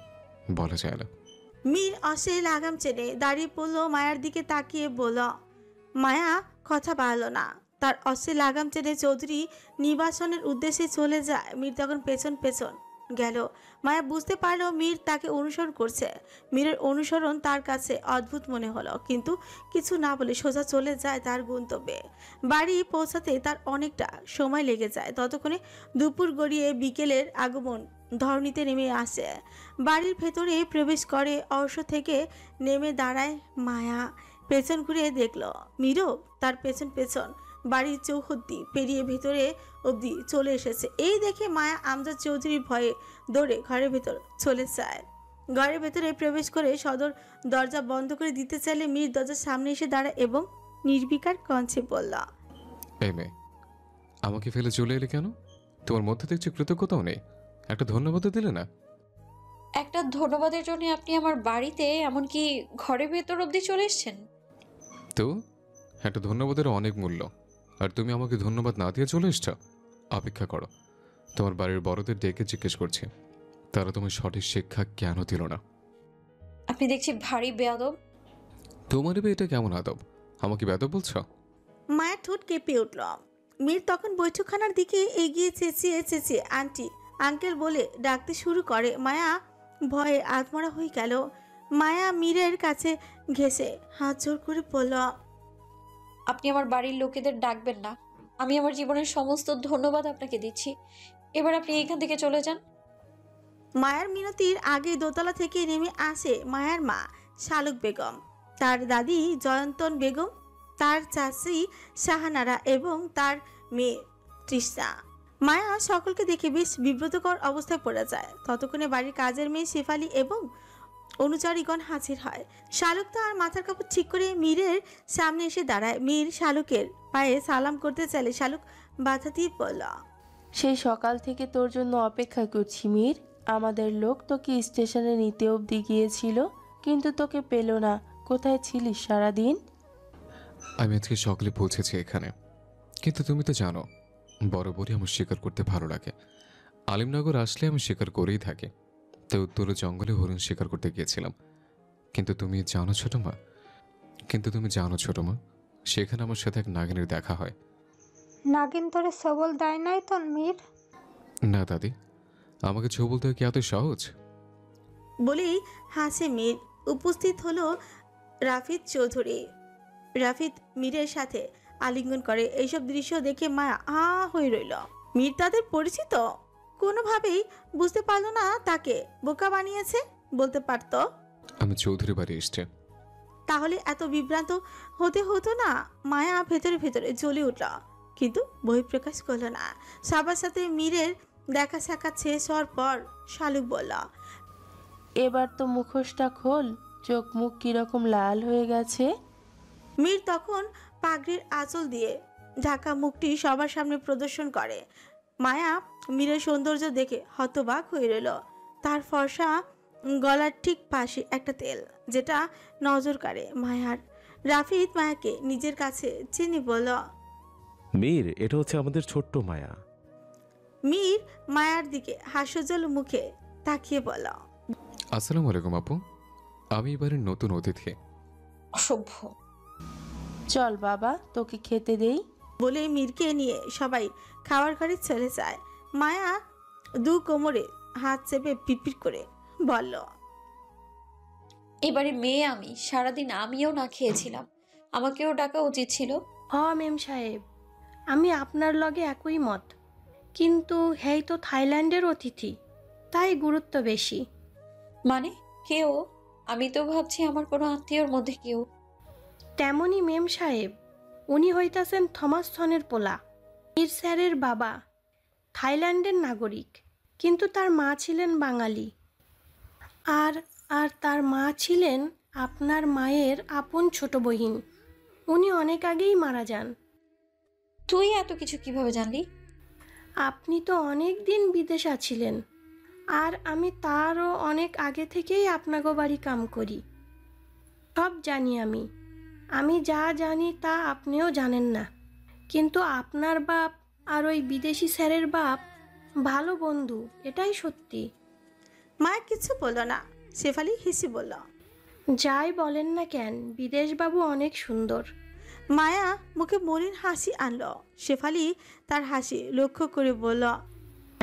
বলা যায় না। মীর অশ্বের লাগাম ছেড়ে দাঁড়িয়ে পড়ল, মায়ার দিকে তাকিয়ে বলল। মায়া কথা বাড়ল না। তার অশ্বের লাগাম ছেড়ে চৌধুরী নিবাসনের উদ্দেশ্যে চলে যায়। মীর তখন পেছন পেছন গেল। মায়া বুঝতে পারল মীর তাকে অনুসরণ করছে। মীরের অনুসরণ তার কাছে অদ্ভুত মনে হলো, কিন্তু কিছু না বলে সোজা চলে যায় তার গন্তব্যে। বাড়ি পৌঁছাতে তার অনেকটা সময় লেগে যায়। ততক্ষণে দুপুর গড়িয়ে বিকেলের আগমন ধরণীতে নেমে আসে। বাড়ির ভেতরে প্রবেশ করে অর্শ থেকে নেমে দাঁড়ায় মায়া। পেছন ঘুরে দেখল মীরও তার পেছন পেছন বাড়ির চৌহদ্দি পেরিয়ে ভেতরে অবধি চলে এসেছে। এই দেখে মায়া আমজাদ চৌধুরীর ভয়ে দৌড়ে ঘরের ভেতর চলে যায়। ঘরের ভেতরে প্রবেশ করে সদর দরজা বন্ধ করে দিতে চাইলে মীর দরজার সামনে এসে দাঁড়ায় এবং নির্বিকার কণ্ঠে বলল, এই মেয়ে, আমাকে ফেলে চলে এলে কেন? তোমার মধ্যে দেখছি কৃতজ্ঞতাও নেই, একটা ধন্যবাদ দিলে না? একটা ধন্যবাদের জন্য আপনি আমার বাড়িতে, এমনকি ঘরের ভেতর অবধি চলে এসেছেন? তো একটা ধন্যবাদের অনেক মূল্য, আর তুমি আমাকে ধন্যবাদ না দিয়ে চলে এসছ। অপেক্ষা করো, তোমার বাড়ির বড়দের ডেকে জিজ্ঞেস করছি তারা তোমার সঠিক শিক্ষা কেন দিল না। আপনি দেখছি ভারী বেয়াদব। তোমার এটা কেমন আদব? আমাকে বেয়াদব বলছো? মায়ের ঠোঁট কেঁপে উঠল। মীর তখন বৈঠকখানার দিকে এগিয়ে চেঁচিয়ে চেঁচিয়ে আন্টি আঙ্কেল বলে ডাকতে শুরু করে। মায়া ভয়ে আত্মরা হয়ে গেল। মায়া মীরের কাছে ঘেঁষে হাত জোর করে বলল, আপনি আমার বাড়ির লোকেদের ডাকবেন না। আমি আমার জীবনের সমস্ত ধন্যবাদ আপনাকে দিচ্ছি। এবার আপনি এখান থেকে চলে যান। মায়ার মিনতির আগে দোতলা থেকে নেমে আসে মায়ার মা শালুক বেগম, তার দাদি জয়ন্তন বেগম, তার চাচি শাহানারা এবং তার মেয়ে তৃষ্ণা। মায়া সকলকে দেখে বেশ বিব্রতকর অবস্থায় পড়ে যায়। ততক্ষণে বাড়ির কাজের মেয়ে শেফালি এবং অনুচারীগণ হাজির হয়। শালুক তার মাথার কাপড় ঠিক করে মীরের সামনে এসে দাঁড়ায়। মীর শালুকের পায়ে সালাম করতে চাইলে শালুক বাধা দিয়ে বলল, সেই সকাল থেকে তোর জন্য অপেক্ষা করছি মীর। আমাদের লোক তোকে স্টেশনে নিতে অবধি গিয়েছিল, কিন্তু তোকে পেল না। কোথায় ছিলিস সারাদিন? আমি আজকে সকালে পৌঁছেছি এখানে, কিন্তু তুমি তো জানো বরাবরই আমার শিকার করতে ভালো লাগে। আলিমনগর আসলে আমি শিকার করেই থাকি। তো উত্তরে জঙ্গলে হরিণ শিকার করতে গিয়েছিলাম। কিন্তু তুমি জানো ছোট মা, সেখানে আমার সাথে এক নাগিনের দেখা হয়। নাগিন তোরে সবল দেয় নাই তো মীর? না দাদি, আমাকে ছবল দেওয়া কি এত সহজ? বলেই হাসে মীর। উপস্থিত হলো রাফিদ চৌধুরী। রাফিদ মীরের সাথে আলিঙ্গন করে। এইসব দৃশ্য দেখে মায়া হয়ে রইল। মীর তাদের পরিচিত, কোনোভাবেই বুঝতে পারলো না তাকে বোকা বানিয়েছে। বলতে পারত আমি চৌধুরী বাড়ি এসছে। তাহলে এত বিভ্রান্ত হতে হতো না। মায়া ভেতরে ভেতরে জ্বলে উঠল, কিন্তু বহিঃপ্রকাশ করলো না। সবার সাথে মীরের দেখা সাক্ষাৎ শেষ হওয়ার পর শালুক বলল, এবার তো মুখোশটা খোল, চোখ মুখ কিরকম লাল হয়ে গেছে। মীর তখন পাগড়ির আঁচল দিয়ে ঢাকা মুখটি সবার সামনে প্রদর্শন করে। মায়া মীরের সৌন্দর্য দেখে হতবাক হয়ে রইল। তার ফর্সা গলার ঠিক পাশে একটা তেল, যেটা নজর কাড়ে মায়ার। রাফিদ মায়াকে নিজের কাছে চিনি বলল, মীর, এটা হচ্ছে আমাদের ছোট্ট মায়া। মীর মায়ার দিকে হাস্যজ্জ্বল মুখে তাকিয়ে বলল, আসসালামু আলাইকুম আপু, আমি এবারের নতুন অতিথি। অসভ্য। চল বাবা, তোকে খেতে দেই। বলে মীরকে নিয়ে সবাই খাওয়ার ঘরে চলে যায়। মায়া দু কোমরে হাত চেপে পিপির করে বলল, এবারে মেয়ে আমি, সারাদিন আমিও না খেয়েছিলাম, আমাকেও ডাকা উচিত ছিল। মেম সাহেব, আমি আপনার লগে একই মত, কিন্তু হেই তো থাইল্যান্ডের অতিথি, তাই গুরুত্ব বেশি। মানে কেউ? আমি তো ভাবছি আমার কোনো আত্মীয়র মধ্যে কেউ। তেমনি মেম সাহেব, উনি হইতাছেন থমাসনের পোলা, মীর স্যারের বাবা, থাইল্যান্ডের নাগরিক, কিন্তু তার মা ছিলেন বাঙালি। আর আর তার মা ছিলেন আপনার মায়ের আপন ছোট বহিন। উনি অনেক আগেই মারা যান। তুই এত কিছু কিভাবে জানলি? আপনি তো অনেক দিন বিদেশ আছিলেন, আর আমি তারও অনেক আগে থেকেই আপনাগো বাড়ি কাম করি। সব জানি আমি যা জানি তা আপনিও জানেন না, কিন্তু আপনার বাপ আর ওই বিদেশি স্যারের বাপ ভালো বন্ধু, এটাই সত্যি। মায়া কিছু বলল না। শেফালি হেসে বলল, যাই বলেন না কেন, বিদেশবাবু অনেক সুন্দর। মায়া মুখে মলিন হাসি আনলো। শেফালি তার হাসি লক্ষ্য করে বলল,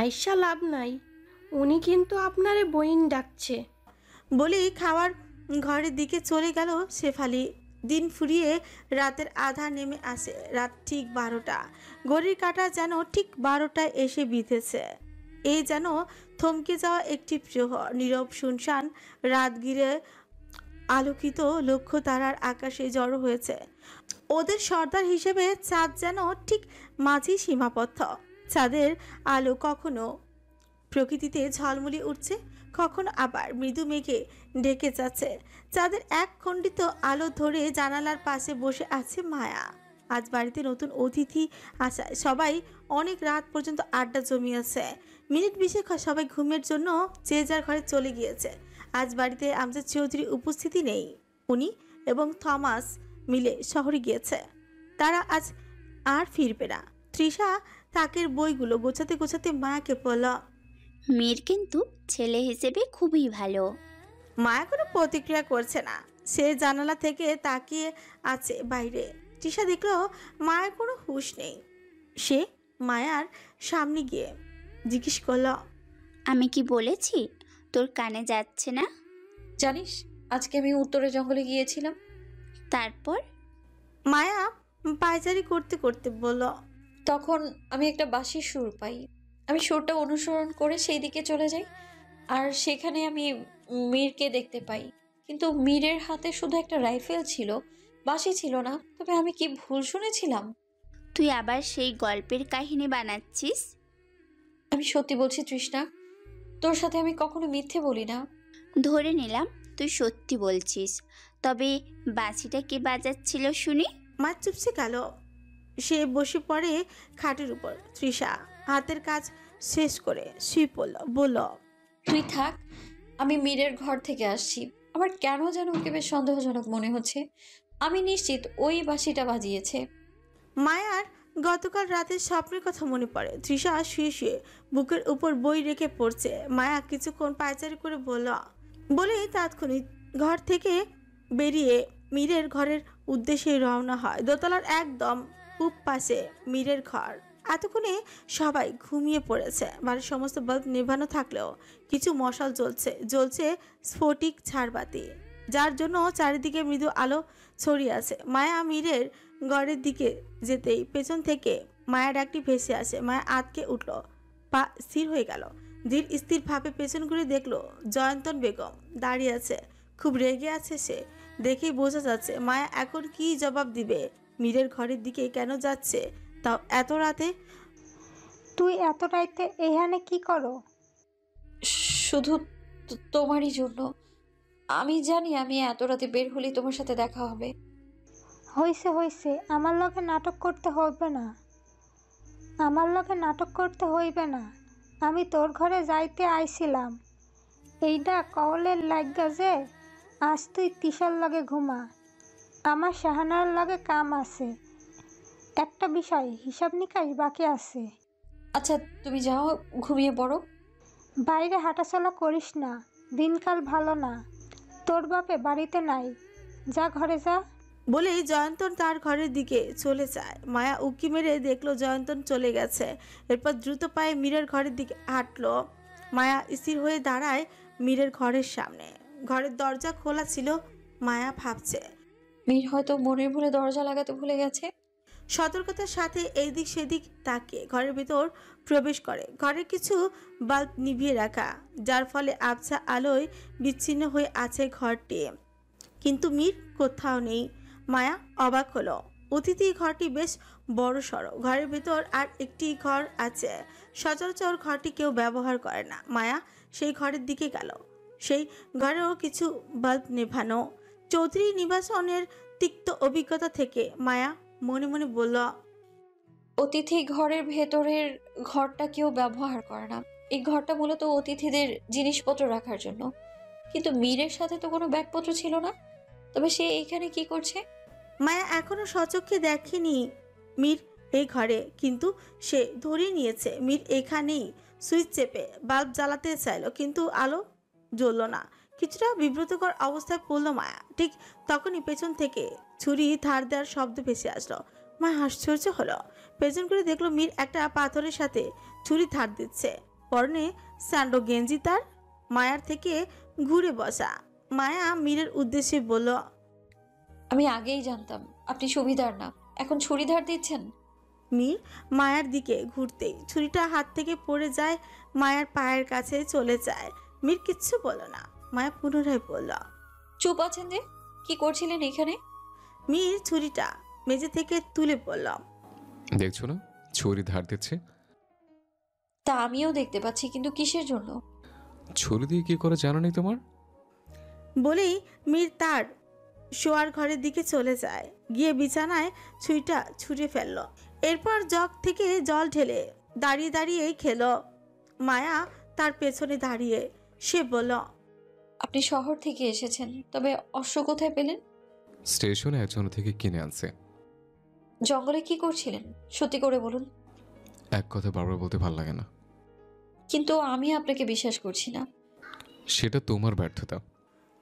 আইসা লাভ নাই, উনি কিন্তু আপনারে বইন ডাকছে। বলেই খাওয়ার ঘরের দিকে চলে গেল শেফালি। দিন ফুরিয়ে রাতের আধা নেমে আসে। রাত ঠিক 12টা। ঘড়ির কাঁটা যেন ঠিক 12টায় এসে বিঁধেছে। এই যেন থমকে যাওয়া একটি প্রহর। নীরব শুনশান রাত ঘিরে আলোকিত লক্ষ্য তারার আকাশে জড়ো হয়েছে। ওদের সর্দার হিসেবে চাঁদ যেন ঠিক মাঝি সীমাবদ্ধ। চাঁদের আলো কখনো প্রকৃতিতে ঝলমলে উঠছে, কখনো আবার মৃদু মেঘে ঢেকে যাচ্ছে। চাঁদের এক খণ্ডিত আলো ধরে জানালার পাশে বসে আছে মায়া। আজ বাড়িতে নতুন অতিথি আসায় সবাই অনেক রাত পর্যন্ত আড্ডা জমিয়েছে। মিনিট 20 সবাই ঘুমের জন্য যে যার ঘরে চলে গিয়েছে। আজ বাড়িতে আমজাদ চৌধুরী উপস্থিতি নেই। উনি এবং থমাস মিলে শহরে গিয়েছে। তারা আজ আর ফিরবে না। তৃষা তাকের বইগুলো গোছাতে গোছাতে মায়াকে বলল, মীর কিন্তু ছেলে হিসেবে খুবই ভালো। মায়া কোনো প্রতিক্রিয়া করছে না। সে জানালা থেকে তাকিয়ে আছে বাইরে। তৃষা দেখলো মায়ের কোনো হুঁশ নেই। সে মায়ার সামনে গিয়ে জিজ্ঞেস করল, আমি কি বলেছি তোর কানে যাচ্ছে না? জানিস আজকে আমি উত্তরে জঙ্গলে গিয়েছিলাম। তারপর? মায়া পায়চারি করতে করতে বলল, তখন আমি একটা বাঁশির সুর পাই। আমি সুরটা অনুসরণ করে সেই দিকে চলে যাই, আর সেখানে আমি মীরকে দেখতে পাই। কিন্তু মীরের হাতে শুধু একটা রাইফেল ছিল, বাঁশি ছিল না। তবে আমি কি ভুল শুনেছিলাম? তুই আবার সেই গল্পের কাহিনী বানাচ্ছিস? আমি সত্যি বলছি তৃষ্ণা, তোর সাথে আমি কখনো মিথ্যে বলি না। ধরে নিলাম তুই সত্যি বলছিস, তবে বাঁশিটা কে বাজাচ্ছিল শুনি? মা চুপসে গেল। সে বসে পড়ে খাটের উপর। তৃষা হাতের কাজ শেষ করে শুয়ে পড়ল। বলল, তুই থাক, আমি মীরের ঘর থেকে আসছি। আমার কেন যেন ওকে বেশ সন্দেহজনক মনে হচ্ছে। আমি নিশ্চিত ওই বাঁশিটা বাজিয়েছে। মায়ার গতকাল রাতের স্বপ্নের কথা মনে পড়ে। তৃষা শুয়ে শুয়ে বুকের উপর বই রেখে পড়ছে। মায়া কিছুক্ষণ পায়চারি করে বলেই তাৎক্ষণিক ঘর থেকে বেরিয়ে মীরের ঘরের উদ্দেশ্যে রওনা হয়। দোতলার একদম পূব পাশে মীরের ঘর। এতক্ষণে সবাই ঘুমিয়ে পড়েছে। বাড়ির সমস্ত বাল্ব নেভানো থাকলেও কিছু মশাল জ্বলছে স্ফটিক ঝাড়বাতি, যার জন্য চারিদিকে মৃদু আলো ছড়িয়ে আছে। মায়া মীরের ঘরের দিকে যেতেই পেছন থেকে মায়া ডাকটি ভেসে আসে। মায়া আতকে উঠল, পা স্থির হয়ে গেল। ধীর স্থির ভাবে পেছন ঘুরে দেখলো জয়ন্তন বেগম দাঁড়িয়ে আছে। খুব রেগে আছে সে, দেখেই বোঝা যাচ্ছে। মায়া এখন কি জবাব দিবে? মীরের ঘরের দিকে কেন যাচ্ছে, তাও এত রাতে? তুই এত রাইতে এখানে কি করো? শুধু তোমারই জন্য। আমি জানি আমি এত রাতে বের হলে তোমার সাথে দেখা হবে। হইছে, আমার লগে নাটক করতে হইবে না। আমি তোর ঘরে যাইতে আইছিলাম। এইটা কওলের লাগা যে আজ তুই তিশার লগে ঘুমা। আমার শাহানার লগে কাম আছে, একটা বিষয় হিসাব নিকাশ বাকি আছে। আচ্ছা তুমি যাও, ঘুমিয়ে পড়ো। বাইরে হাঁটাচলা করিস না, দিনকাল ভালো না। তোর বাপে বাড়িতে নাই, যা ঘরে যা। বলেই জয়ন্তন তার ঘরের দিকে চলে যায়। মায়া উকি মেরে দেখলো জয়ন্তন চলে গেছে। এরপর দ্রুত পায়ে মীরের ঘরের দিকে হাঁটলো। মায়া স্থির হয়ে দাঁড়ায় মীরের ঘরের সামনে। ঘরের দরজা খোলা ছিল। মায়া ভাবছে মীর হয়তো মনের ভুলে দরজা লাগাতে ভুলে গেছে। সতর্কতার সাথে এইদিক সেদিক তাকিয়ে ঘরের ভিতর প্রবেশ করে। ঘরের কিছু বাল্ব নিভিয়ে রাখা, যার ফলে আবছা আলোয় বিচ্ছিন্ন হয়ে আছে ঘরটি, কিন্তু মীর কোথাও নেই। মায়া অবাক হলো। অতিথি ঘরটি বেশ বড় সড়ো। ঘরের ভিতর আর একটি ঘর আছে, সচরাচর ঘরটি কেউ ব্যবহার করে না। মায়া সেই ঘরের দিকে গেল। সেই ঘরেও কিছু বাল্ব নেভানো। চৌধুরী নিবাসনের তিক্ত অভিজ্ঞতা থেকে মায়া মনে মনে বলল, অতিথি ঘরের ভেতরের ঘরটা কেউ ব্যবহার করে না। এই ঘরটা মূলত অতিথিদের জিনিসপত্র রাখার জন্য। কিন্তু মীরের সাথে তো কোনো ব্যাগপত্র ছিল না, তবে সে এখানে কি করছে? মায়া এখনো সচক্ষে দেখেনি মীর এই ঘরে, কিন্তু সে ধরে নিয়েছে মীর এখানেই। সুইচ চেপে বাল্ব জ্বালাতে চাইল, কিন্তু আলো জ্বলল না। কিছুটা বিব্রতকর অবস্থায় পড়ল মায়া। ঠিক তখনই পেছন থেকে ছুরি ধার দেওয়ার শব্দ ভেসে আসলো। মায়া আশ্চর্য হলো। পেছন করে দেখলো মীর একটা পাথরের সাথে ছুরি ধার দিচ্ছে। পরনে স্যান্ডো গেঞ্জি তার। মায়ার থেকে ঘুরে বসা। মায়া মীরের উদ্দেশ্যে বলল, আমি আগেই জানতাম আপনি সুবিধার না, এখন ছুরি ধার দিচ্ছেন। মীর মায়ার দিকে ঘুরতেই ছুরিটা হাত থেকে পড়ে যায়, মায়ার পায়ের কাছে চলে যায়। মীর কিচ্ছু বলল না। মায়া পুনরায় বলল, চুপ আছেন যে? কি করছিলেন এখানে? মীর ছুরিটা মেঝে থেকে তুলে বলল, দেখছো না ছুরি ধার দিচ্ছে? তা আমিও দেখতে পাচ্ছি, কিন্তু কিসের জন্য? ছুরি দিয়ে কি করে জানো নেই তোমার? বলেই মীর তার শোয়ার ঘরের দিকে চলে যায়। গিয়ে বিছানায় ছুরিটা ছুঁড়ে ফেলল। এরপর জগ থেকে জল ঢেলে দাঁড়িয়ে দাঁড়িয়েই খেলো। মায়া তার পেছনে দাঁড়িয়ে। সে বলল, আপনি শহর থেকে এসেছেন, তবে অশ্ব কোথায় পেলেন? স্টেশনে একজন থেকে কিনে আনছে। জঙ্গলে কি করছিলেন সত্যি করে বলুন। এক কথা বারবার বলতে ভালো লাগে না। কিন্তু আমি আপনাকে বিশ্বাস করছি না। সেটা তোমার ব্যর্থতা।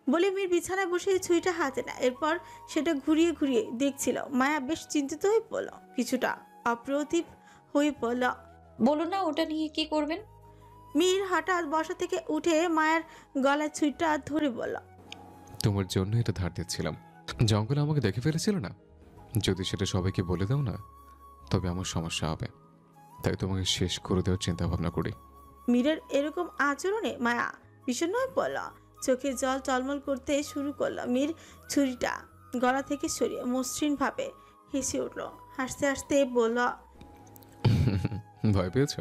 বলে মীর বিছানায় বসে ছুরিটা হাতে নেয়। এরপর সেটা ঘুরিয়ে ঘুরিয়ে দেখছিল। মায়া বেশ চিন্তিত হয়ে পড়ল, কিছুটা অপ্রতিভ হয়ে পড়ল। বলুন না ওটা নিয়ে কি করবেন? মীর হঠাৎ বসা থেকে উঠে মায়ের গলায় ছুরিটা ধরে বলল, তোমার জন্য এটা ধার দিচ্ছিলাম। জঙ্গলে আমাকে দেখে ফেলেছিল না? যদি সেটা সবাইকে বলে দাও না, তবে আমার সমস্যা হবে। তাই তোমাকে শেষ করে দেওয়ার চিন্তা ভাবনা করি। মীরের এরকম আচরণে মায়া বিষণ্ণ হয়ে পড়ল। চোখে জল টলমল করতে শুরু করলো। মীর ছুরিটা গলা থেকে সরিয়ে মসৃণ ভাবে হেসে উঠল। হাসতে হাসতে বলল, ভয় পেয়েছ?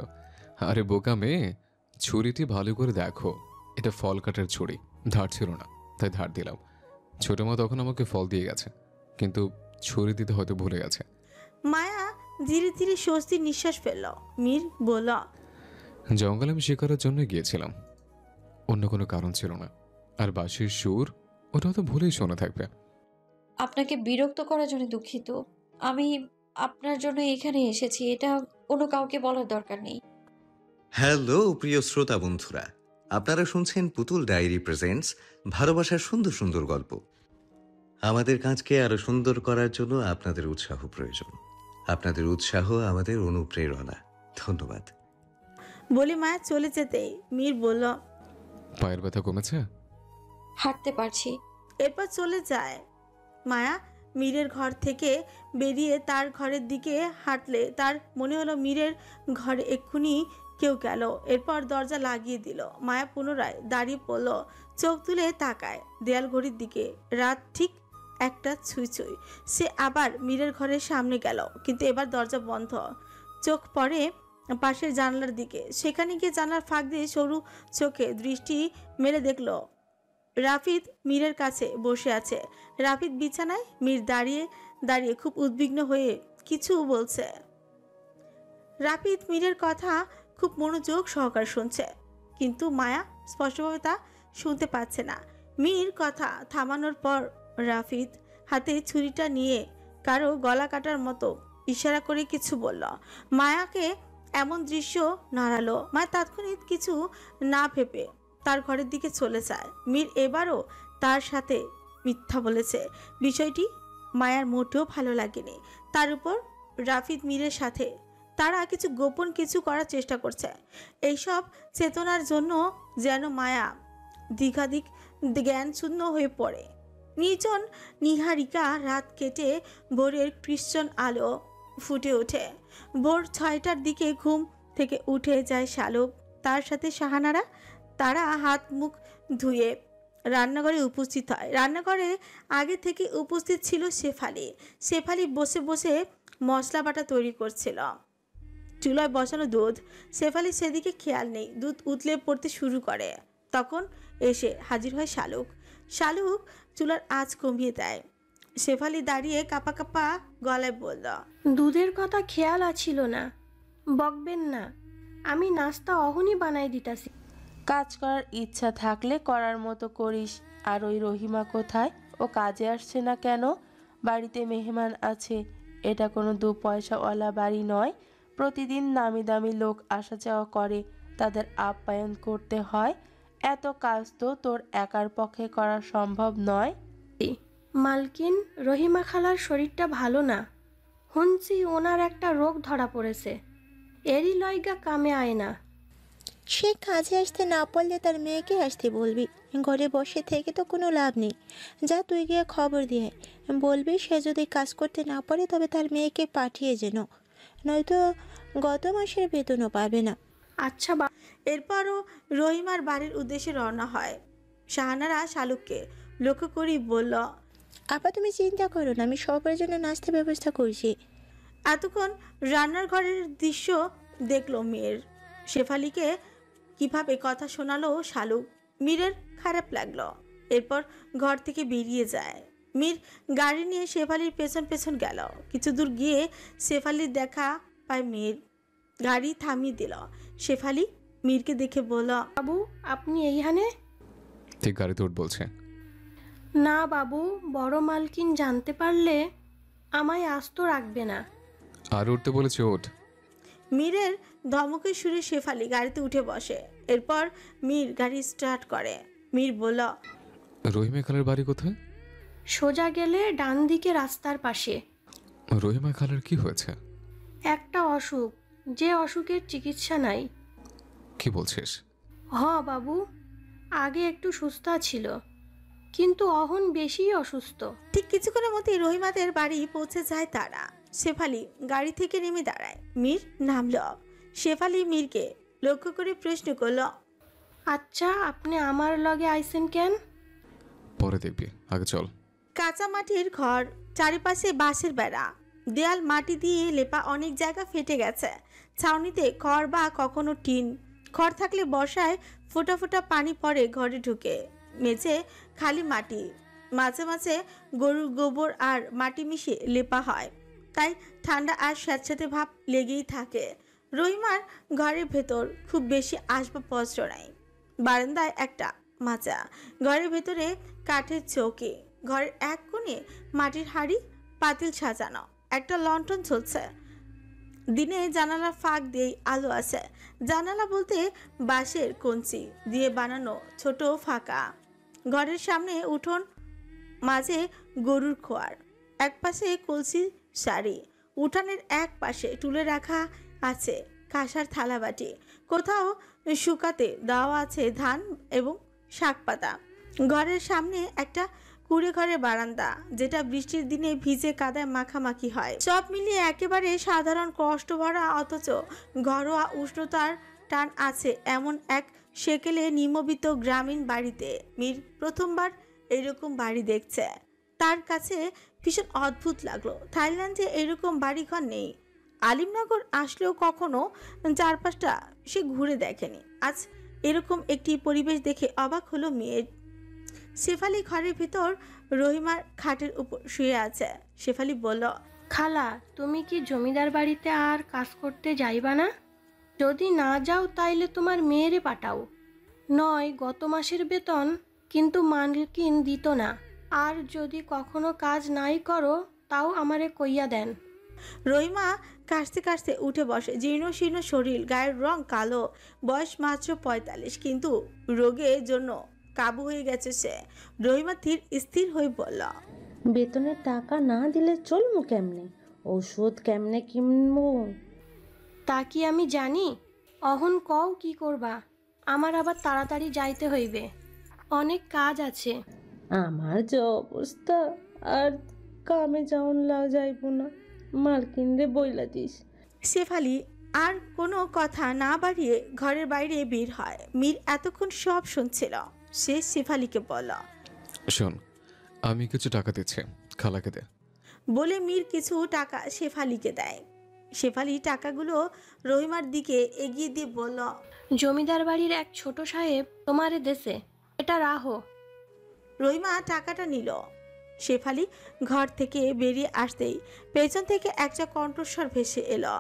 আরে বোকা মেয়ে, ছুরিটি ভালো করে দেখো। এটা ফল কাটার ছুরি, ধার ছিল না তাই ধার দিলাম। ছোট মা তখন আমাকে ফল দিয়ে গেছে, কিন্তু ছুরি দিতে হয়তো ভুলে গেছে। মায়া ধীরে ধীরে স্বস্তির নিঃশ্বাস ফেলল। মীর বলল, জঙ্গলে আমি শিকারের জন্য গিয়েছিলাম, অন্য কোনো কারণ ছিল না। আর বাঁশির সুর ওটা তো ভুলেই শোনা থাকবে। আপনাকে বিরক্ত করার জন্য দুঃখিত। আমি আপনার জন্য এখানে এসেছি, এটা অন্য কাউকে বলার দরকার নেই। হ্যালো প্রিয় শ্রোতা বন্ধুরা, আপনারা শুনছেন পুতুল ডায়েরি প্রেজেন্টস ভালোবাসার সুন্দর সুন্দর গল্প। আমাদের কাজকে আরো সুন্দর করার জন্য আপনাদের উৎসাহ প্রয়োজন। আপনাদের উৎসাহ আমাদের অনুপ্রেরণা। ধন্যবাদ। বলে মায়া চলে যেতেই মীর বলল, পায়ের ব্যথা কমেছে? হাঁটতে পারছি। এরপর চলে যায়। মায়া মীরের ঘর থেকে বেরিয়ে তার ঘরের দিকে হাঁটলে তার মনে হলো মীরের ঘরে এক্ষুনি কেউ গেল। এরপর দরজা লাগিয়ে দিল। মায়া পুনরায় দাঁড়িয়ে পড়ল, চোখ তুলে তাকায় দেয়াল ঘড়ির দিকে। রাত ঠিক 1টা ছুঁই ছুঁই। সে আবার মীরের ঘরের সামনে গেল, কিন্তু এবার দরজা বন্ধ। চোখ পড়ে পাশের জানলার দিকে। সেখানে গিয়ে জানলার ফাঁক দিয়ে সরু চোখে দৃষ্টি মেলে দেখল রাফিদ মীরের কাছে বসে আছে। রাফিদ বিছানায়, মীর দাঁড়িয়ে দাঁড়িয়ে খুব উদ্বিগ্ন হয়ে কিছু বলছে। রাফিদ মীরের কথা খুব মনোযোগ সহকারে শুনছে, কিন্তু মায়া স্পষ্টভাবে তা শুনতে পাচ্ছে না। মীর কথা থামানোর পর রাফিদ হাতে ছুরিটা নিয়ে কারো গলা কাটার মতো ইশারা করে কিছু বলল। মায়াকে এমন দৃশ্য নাড়ালো। মায়া তাৎক্ষণিক কিছু না ভেবে তার ঘরের দিকে চলে যায়। মীর এবারও তার সাথে মিথ্যা বলেছে। বিষয়টি মায়ার মোটেও ভালো লাগেনি। তার উপর রাফিদ মীরের সাথে তারা কিছু গোপন কিছু করার চেষ্টা করছে। এইসব চেতনার জন্য যেন মায়া দ্বিধাদ্বিক জ্ঞান শূন্য হয়ে পড়ে। নির্জন নিহারিকা রাত কেটে ভোরের কৃষ্ণ আলো ফুটে ওঠে। ভোর 6টার দিকে ঘুম থেকে উঠে যায় শালুক, তার সাথে শাহানারা। তারা হাত মুখ ধুয়ে রান্নাঘরে উপস্থিত হয়। রান্নাঘরে আগে থেকে উপস্থিত ছিল শেফালি। শেফালি বসে বসে মশলা বাটা তৈরি করছিল। চুলায় বসানো দুধ, শেফালি সেদিকে খেয়াল নেই। দুধ উতলে পড়তে শুরু করে। তখন এসে হাজির হয় শালুক। শালুক চুলার আঁচ কমিয়ে দেয়। শেফালি দাঁড়িয়ে কাঁপা কাঁপা গলায় বলল, দুধের কথা খেয়াল আছিল না, বকবেন না, আমি নাস্তা অহনই বানাই দিতাছি। কাজ করার ইচ্ছা থাকলে করার মতো করিস। আর ওই রহিমা কোথায়? ও কাজে আসছে না কেন? বাড়িতে মেহমান আছে, এটা কোনো 2 পয়সাওয়ালা বাড়ি নয়। প্রতিদিন নামি দামি লোক আসা যাওয়া করে, তাদের আপ্যায়ন করতে হয়। এত কাজ তো তোর একার পক্ষে করা সম্ভব নয়। মালকিন, রহিমা খালার শরীরটা ভালো না, শুনছি ওনার একটা রোগ ধরা পড়েছে, এরই লয়গা কামে আয় না। সে কাজে আসতে না পারলে তার মেয়েকে আসতে বলবি। ঘরে বসে থেকে তো কোনো লাভ নেই। যা তুই গিয়ে খবর দিয়ে বলবি, সে যদি কাজ করতে না পারে তবে তার মেয়েকে পাঠিয়ে যেন, নয়তো গত মাসের বেতনও পাবে না। আচ্ছা বা। এরপরও রহিমার বাড়ির উদ্দেশ্যে রওনা হয়। শাহানারা শালুককে লক্ষ্য করি বলল, আপা তুমি চিন্তা করো না, আমি সবার জন্য নাস্তার ব্যবস্থা করছি। এতক্ষণ রান্নার ঘরের দৃশ্য দেখলো মীর। শেফালিকে কিভাবে কথা শোনালো শালুক, মীরের খারাপ লাগলো। এরপর ঘর থেকে বেরিয়ে যায়। মীর গাড়ি নিয়ে শেফালির পেছন পেছন গেল। কিছু দূর গিয়ে শেফালির দেখা পায় মীর। গাড়ি থামিয়ে দিল। শেফালি মীরকে দেখে বলল, বাবু আপনি এইখানে? ঠিক গাড়িতে উঠ বলছে। না বাবু, বড় মালকিন জানতে পারলে আমায় আস্ত রাখবে না। আর উঠতে বলেছে, ওঠ। মীরের ধমকের সুরে শেফালি গাড়িতে উঠে বসে। এরপর মীর গাড়ি স্টার্ট করে। মীর বলল, রহিমা খালার বাড়ি কোথায়? সোজা গেলে ডান দিকে রাস্তার পাশে। রহিমা খালার কি হয়েছে? একটা অসুখ, যে অসুখের চিকিৎসা নাই। কি বলছিস? হ বাবু, আগে একটু সুস্থ ছিল, কিন্তু অহন বেশি অসুস্থ। ঠিক কিছুক্ষণের মধ্যে রহিমাদের বাড়ি পৌঁছে যায় তারা। শেফালি গাড়ি থেকে নেমে দাঁড়ায়। মীর নামল। শেফালি মীরকে লক্ষ্য করে প্রশ্ন করল, আচ্ছা আপনি আমার লগে আইছেন কেন? পরে দেখবি, আগে চল। কাঁচা মাটির ঘর, চারিপাশে বাঁশের বেড়া, দেয়াল মাটি দিয়ে লেপা, অনেক জায়গা ফেটে গেছে। ছাউনিতে খড় বা কখনো টিন। খড় থাকলে বর্ষায় ফোঁটা ফোঁটা পানি পড়ে ঘরে ঢুকে। মেঝে খালি মাটি, মাঝে মাঝে গরুর গোবর আর মাটি মিশিয়ে লেপা হয়, তাই ঠান্ডা আর স্যাঁতস্যাঁতে ভাব লেগেই থাকে। রহিমার ঘরের ভেতর খুব বেশি আসবাবপত্র নাই। বারান্দায় একটা মাচা, ঘরের ভেতরে কাঠের চৌকি, ঘরের এক কোণে মাটির হাঁড়ি পাতিল সাজানো, একটা লণ্ঠন চলছে। দিনে জানালার ফাঁক দিয়েই আলো আছে। জানালা বলতে বাঁশের কঞ্চি দিয়ে বানানো ছোট ফাঁকা। ঘরের সামনে উঠোন, মাঝে গরুর খোয়ার, এক পাশে কলসি শাড়ি। উঠানের এক পাশে তুলে রাখা আছে কাঁসার থালাবাটি, কোথাও শুকাতে দেওয়া আছে ধান এবং শাক পাতা। ঘরের সামনে একটা কুড়ে ঘরের বারান্দা, যেটা বৃষ্টির দিনে ভিজে কাদায় মাখামাখি হয়। সব মিলিয়ে একেবারে সাধারণ কষ্ট ভরা অথচ ঘরোয়া উষ্ণতার টান আছে এমন এক সেকেলে নির্মিত গ্রামীণ বাড়িতে মীর প্রথমবার এরকম বাড়ি দেখছে। তার কাছে ভীষণ অদ্ভুত লাগলো। থাইল্যান্ডে এরকম বাড়িঘর নেই। আলিমনগর আসলেও কখনো চারপাশটা সে ঘুরে দেখেনি। আজ এরকম একটি পরিবেশ দেখে অবাক হলো মেয়ের। শেফালি ঘরের ভিতর রহিমার খাটের উপর শুয়ে আছে। শেফালি বলল, খালা তুমি কি জমিদার বাড়িতে আর কাজ করতে যাইবা না? যদি না যাও তাইলে তোমার মেয়েরে পাঠাও, নয় গত মাসের বেতন কিন্তু মালকিন দিত না। আর যদি কখনো কাজ নাই করো তাও আমারে কইয়া দেন। রহিমা কাশতে কাশতে উঠে বসে। জীর্ণ শীর্ণ শরীর, গায়ের রং কালো, বয়স মাত্র 45, কিন্তু রোগের জন্য কাবু হয়ে গেছে সে। রহিমা স্থির হয়ে বলল, বেতনের টাকা না দিলে চলবো কেমনে? ওষুধ কেমনে কিনবো? তা কি আমি জানি? অহন কও কি করবা? আমার আবার তাড়াতাড়ি যাইতে হইবে। অনেক কাজ আছে। আমার যে অবস্থা, আর কামে যাওন যাইব না, মালকিন রে বইলা দিস। শেফালি আর কোনো কথা না বাড়িয়ে ঘরের বাইরে বের হয়। মীর এতক্ষণ সব শুনছিল। সে শেফালিকে বলল, শোন, আমি কিছু টাকা দিচ্ছি, খালাকে দে। বলে মীর কিছু টাকা শেফালিকে দেয়। শেফালি টাকাগুলো রহিমার দিকে এগিয়ে দিয়ে বলল, জমিদার বাড়ির এক ছোট সাহেব তোমারে দেশে, এটা রাহো। রহিমা টাকাটা নিল। শেফালি ঘর থেকে বেরিয়ে আসতেই পেছন থেকে একটা কণ্ঠস্বর ভেসে এলো,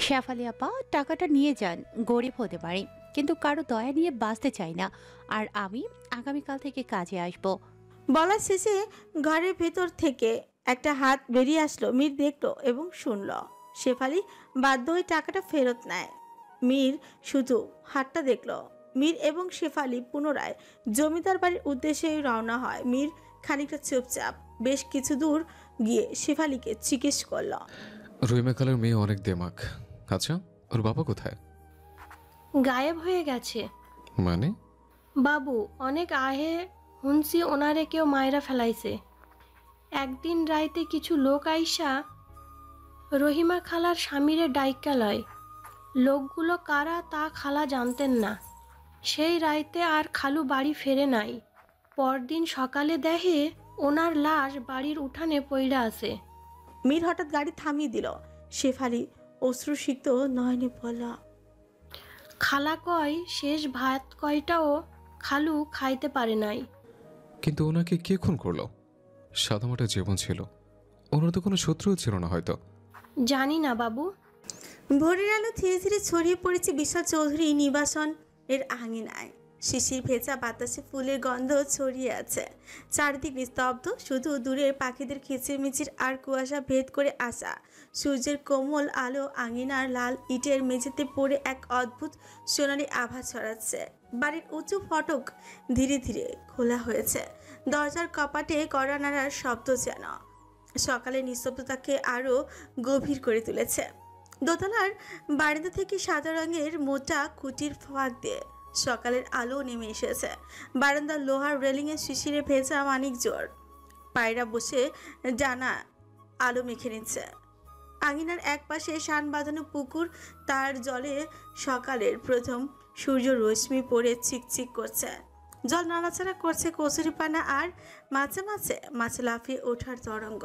শেফালি আপা, টাকাটা নিয়ে যান, গরিব হতে পারি কিন্তু কারো দয়া নিয়ে বাঁচতে চাই না, আর আমি আগামীকাল থেকে কাজে আসব। বলা শেষে ঘরের ভেতর থেকে একটা হাত বেরিয়ে আসলো। মীর দেখলো এবং শুনল। শেফালি বাধ্য হয়ে টাকাটা ফেরত নেয়। মীর শুধু হাতটা দেখলো। মীর এবং শেফালি পুনরায় জমিদার বাড়ির উদ্দেশ্যে রওনা হয়। মীর খানিকটা চুপচাপ বেশ কিছু দূর গিয়ে শেফালিকে জিজ্ঞেস করল, রহিমা খালার মেয়ে অনেক দেমাক। আচ্ছা, ওর বাবা কোথায়? গায়েব হয়ে গেছে। মানে? বাবু অনেক আহে হুনসি ওনারে কেউ মায়েরা ফেলাইছে। একদিন রাইতে কিছু লোক আইসা রহিমা খালার স্বামীরে ডাইকা লয়। লোকগুলো কারা তা খালা জানতেন না। সেই রাইতে আর খালু বাড়ি ফেরে নাই। পরদিন সকালে দেখে ওনার লাশ বাড়ির উঠানে পইড়া আছে। মীর হঠাৎ গাড়ি থামিয়ে দিল। শেফালি অশ্রুসিক্ত নয়নে বলল, খালা কয় শেষ ভাত কয়টাও খালু খাইতে পারে নাই। কিন্তু ওনাকে কে খুন করলো? সাদামাটা জীবন ছিল, ওনার তো কোনো শত্রুও ছিল না হয়তো। জানি না বাবু। ভোরের আলো ধীরে ধীরে ছড়িয়ে পড়েছে বিশাল চৌধুরী নিবাসন এর আঙিনায়। শিশির ভেজা বাতাসে ফুলের গন্ধ ছড়িয়ে আছে। চারিদিক নিস্তব্ধ, শুধু দূরের পাখিদের কিচিরমিচির আর কুয়াশা ভেদ করে আসা সূর্যের কোমল আলো আঙিনার লাল ইটের মেঝেতে পড়ে এক অদ্ভুত সোনালি আভা ছড়াচ্ছে। বাড়ির উঁচু ফটক ধীরে ধীরে খোলা হয়েছে। দরজার কপাটে কড়া নাড়ার শব্দ যেন সকালের নিস্তব্ধতাকে আরও গভীর করে তুলেছে। দোতলার বারান্দা থেকে সাদা রঙের মোটা খুঁটির ফাঁক দিয়ে সকালের আলো নেমে এসেছে। বারান্দার লোহার রেলিংয়ে শিশিরে ভেজা মানিক জোর পায়রা বসে ডানা আলো মেখে নিচ্ছে। আঙিনার এক পাশে শান বাঁধানো পুকুর, তার জলে সকালের প্রথম সূর্য রশ্মি পড়ে চিকচিক করছে। জল নাড়াচাড়া করছে কচুরিপানা আর মাছে মাছে মাছে লাফিয়ে ওঠার তরঙ্গ।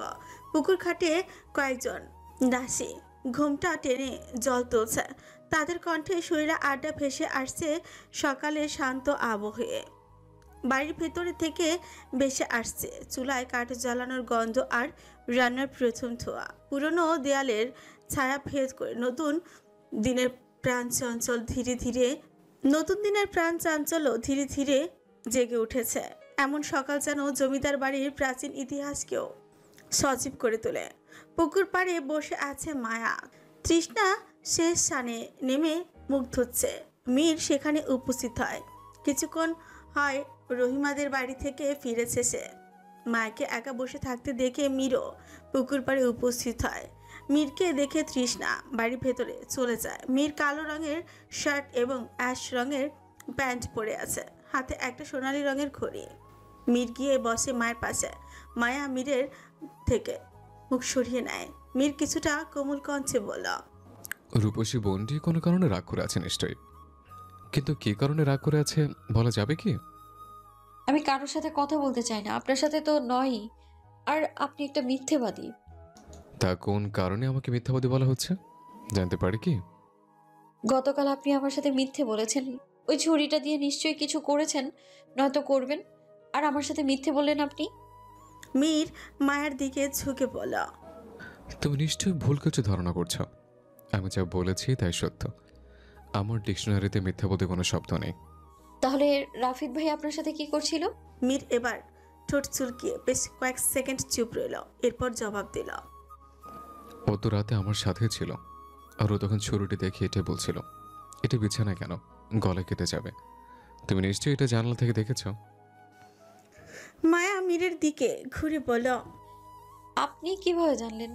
পুকুর ঘাটে কয়েকজন দাসী ঘুমটা টেনে জল তুলছে। তাদের কণ্ঠে শরীরে আড্ডা ভেসে আসছে সকালের শান্ত আবহে। বাড়ির ভেতরে থেকে ভেসে আসছে চুলায় কাঠ জ্বালানোর গন্ধ আর রান্নার প্রথম ধোঁয়া। পুরনো দেয়ালের ছায়া ভেদ করে নতুন দিনের প্রাণ চাঞ্চল্য ধীরে ধীরে জেগে উঠেছে। এমন সকাল যেন জমিদার বাড়ির প্রাচীন ইতিহাসকেও সজীব করে তোলে। পুকুর পাড়ে বসে আছে মায়া। তৃষ্ণা শেষ স্থানে নেমে মুখ ধুচ্ছে। মীর সেখানে উপস্থিত হয়। কিছুক্ষণ হয় রহিমাদের বাড়ি থেকে ফিরেছে সে। মায়াকে একা বসে থাকতে দেখে মীরও পুকুর পাড়ে উপস্থিত হয়। মীরকে দেখে তৃষ্ণা বাড়ির ভেতরে চলে যায়। মীর কালো রঙের শার্ট এবং অ্যাশ রঙের প্যান্ট পরে আছে, হাতে একটা সোনালি রঙের ঘড়ি। মীর গিয়ে বসে মায়ের পাশে। মায়া মীরের থেকে মুখ সরিয়ে নেয়। মীর কিছুটা কোমল কণ্ঠে বলল, রূপসী বোনটি কোনো কারণে রাগ করে আছে নিশ্চয়ই, কিন্তু কি কারণে রাগ করে আছে বলা যাবে কি? আমি কারোর সাথে কথা বলতে চাই না, আপনার সাথে তো নয়ই। আর আপনি একটা মিথ্যেবাদী। তা কোন কারণে আমাকে মিথ্যাবাদী বলা হচ্ছে জানতে পারি কি? গতকাল আপনি আমার সাথে মিথ্যে বলেছেন। ওই ছুরিটা দিয়ে নিশ্চয়ই কিছু করেছেন, নয়তো করবেন। আর আমার সাথে মিথ্যে বললেন আপনি। মীর মায়ের দিকে ঝুঁকে বলল, তুমি নিশ্চয়ই ভুল কিছু ধারণা করছো। আমি যা বলেছি তাই সত্য। আমার ডিকশনারিতে মিথ্যাবাদী কোনো শব্দ নেই। তাহলে রাফিদ ভাই আপনার সাথে কি করছিল? মীর এবার ঠোঁট চুলকিয়ে বেশ কয়েক সেকেন্ড চুপ রইল। এরপর জবাব দিল, ও তো রাতে আমার সাথে ছিল, আর ও তখন ছুরিটি দেখে এটাই বলছিল এটা বিছানায় কেন, গলায় কেটে যাবে। তুমি নিশ্চয়ই এটা জানলা থেকে দেখেছো। মায়া মীরের দিকে ঘুরে বলল, আপনি কিভাবে জানলেন?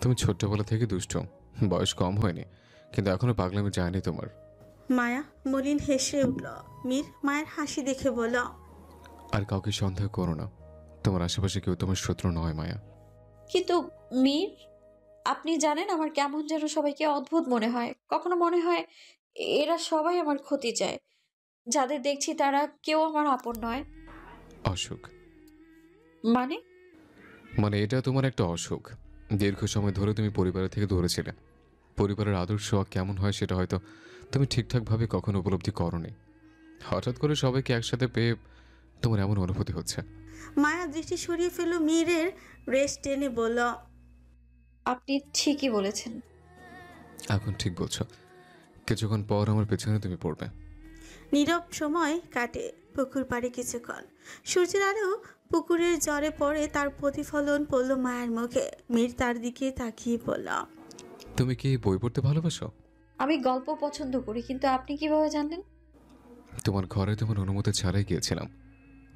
তুমি ছোট্টবেলা থেকে দুষ্ট, বয়স কম হয়নি, কিন্তু এখনো পাগলামি যায়নি তোমার। মায়া মলিন হেসে উঠল। মীর মায়ের হাসি দেখে বলল, আর কাউকে সন্দেহ করো না। তোমার আশেপাশে কেউ তোমার শত্রু নয় মায়া। কিন্তু মীর, আপনি জানেন আমার কেমন যেন সবাইকে অদ্ভুত মনে হয়। কখনো মনে হয় এরা সবাই আমার ক্ষতি চায়। যাদের দেখছি তারা কেউ আমার আপন নয়। অসুখ মানে? মানে এটা তোমার একটা অসুখ। দীর্ঘ সময় ধরে তুমি পরিবারের থেকে দূরে ছিলে। পরিবারের আদর্শ কেমন হয় সেটা হয়তো তুমি ঠিকঠাকভাবে কখনো উপলব্ধি করোনি। হঠাৎ করে সবাইকে একসাথে পেয়ে তোমার এমন অনুভূতি হচ্ছে। মায়া দৃষ্টি সরিয়ে ফেলল মীরের, রেস্ট টেনে বলল, আপনি ঠিকই বলেছেন। এখন ঠিক বলছো। কিছুক্ষণ পর আমার পেছনে তুমি পড়বে। নীরব সময় কাটে পুকুর পাড়ে কিছুক্ষণ। সূর্যের আলো পুকুরের জলে পড়ে, তার প্রতিফলন পড়ল মায়ের মুখে। মীর তার দিকে তাকিয়ে বলল, তুমি কি বই পড়তে ভালোবাসো? আমি গল্প পছন্দ করি, কিন্তু আপনি কিভাবে জানলেন? তোমার ঘরে তোমার অনুমতি ছাড়াই গিয়েছিলাম,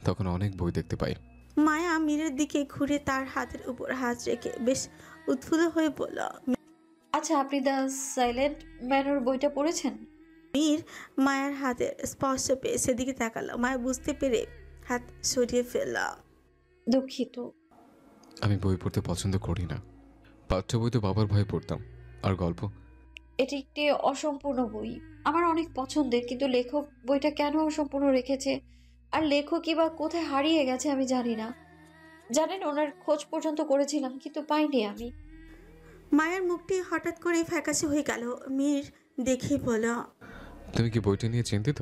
তখন অনেক বই দেখতে পাই। মায়া মীরের দিকে ঘুরে তার হাতের উপর হাত রেখে বেশ উৎফুল্ল হয়ে বলল, আচ্ছা, আপনি দ্য সাইলেন্ট ম্যানর বইটা পড়েছেন? মীর মায়ের হাতের স্পর্শ পেয়ে সেদিকে তাকালো। মায়া বুঝতে পেরে হাত সরিয়ে ফেলল। দুঃখিত। আমি বই পড়তে পছন্দ করি না। পাঠ্য বই তো বাবার ভয়ে পড়তাম। আর গল্প? এটি একটি অসম্পূর্ণ বই, আমার অনেক পছন্দের, কিন্তু লেখক বইটা কেন অসম্পূর্ণ রেখেছে আর লেখকই বা কোথায় হারিয়ে গেছে আমি জানি না। জানেন, ওনার খোঁজ পর্যন্ত করেছিলাম কিন্তু পাইনি আমি। মায়ের মুখটি হঠাৎ করে ফ্যাকাশে হয়ে গেল। মীর দেখে বলল, তুমি কি বইটা নিয়ে চিন্তিত?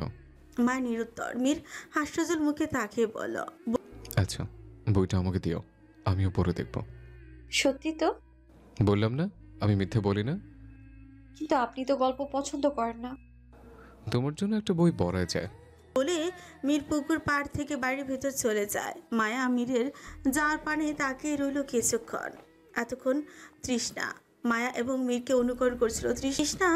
মা নিরুত্তর। মীর হাস্যজল মুখে তাকিয়ে বলল, আচ্ছা, বইটা আমাকে দিও, আমিও পড়ে দেখব। সত্যি তো? বললাম না আমি মিথ্যে বলি না। কিন্তু আপনি তো গল্প পছন্দ করেন না। তোমার জন্য একটা বই পড়া যায়। বলে মীর পুকুর পাড় থেকে বাড়ির ভেতর চলে যায়। মায়া মীরের যাওয়ার পানে তাকিয়ে রইল কিছুক্ষণ। এতক্ষণ তৃষ্ণা মায়া এবং মীরকে অনুকরণ করছিল। তৃষ্ণা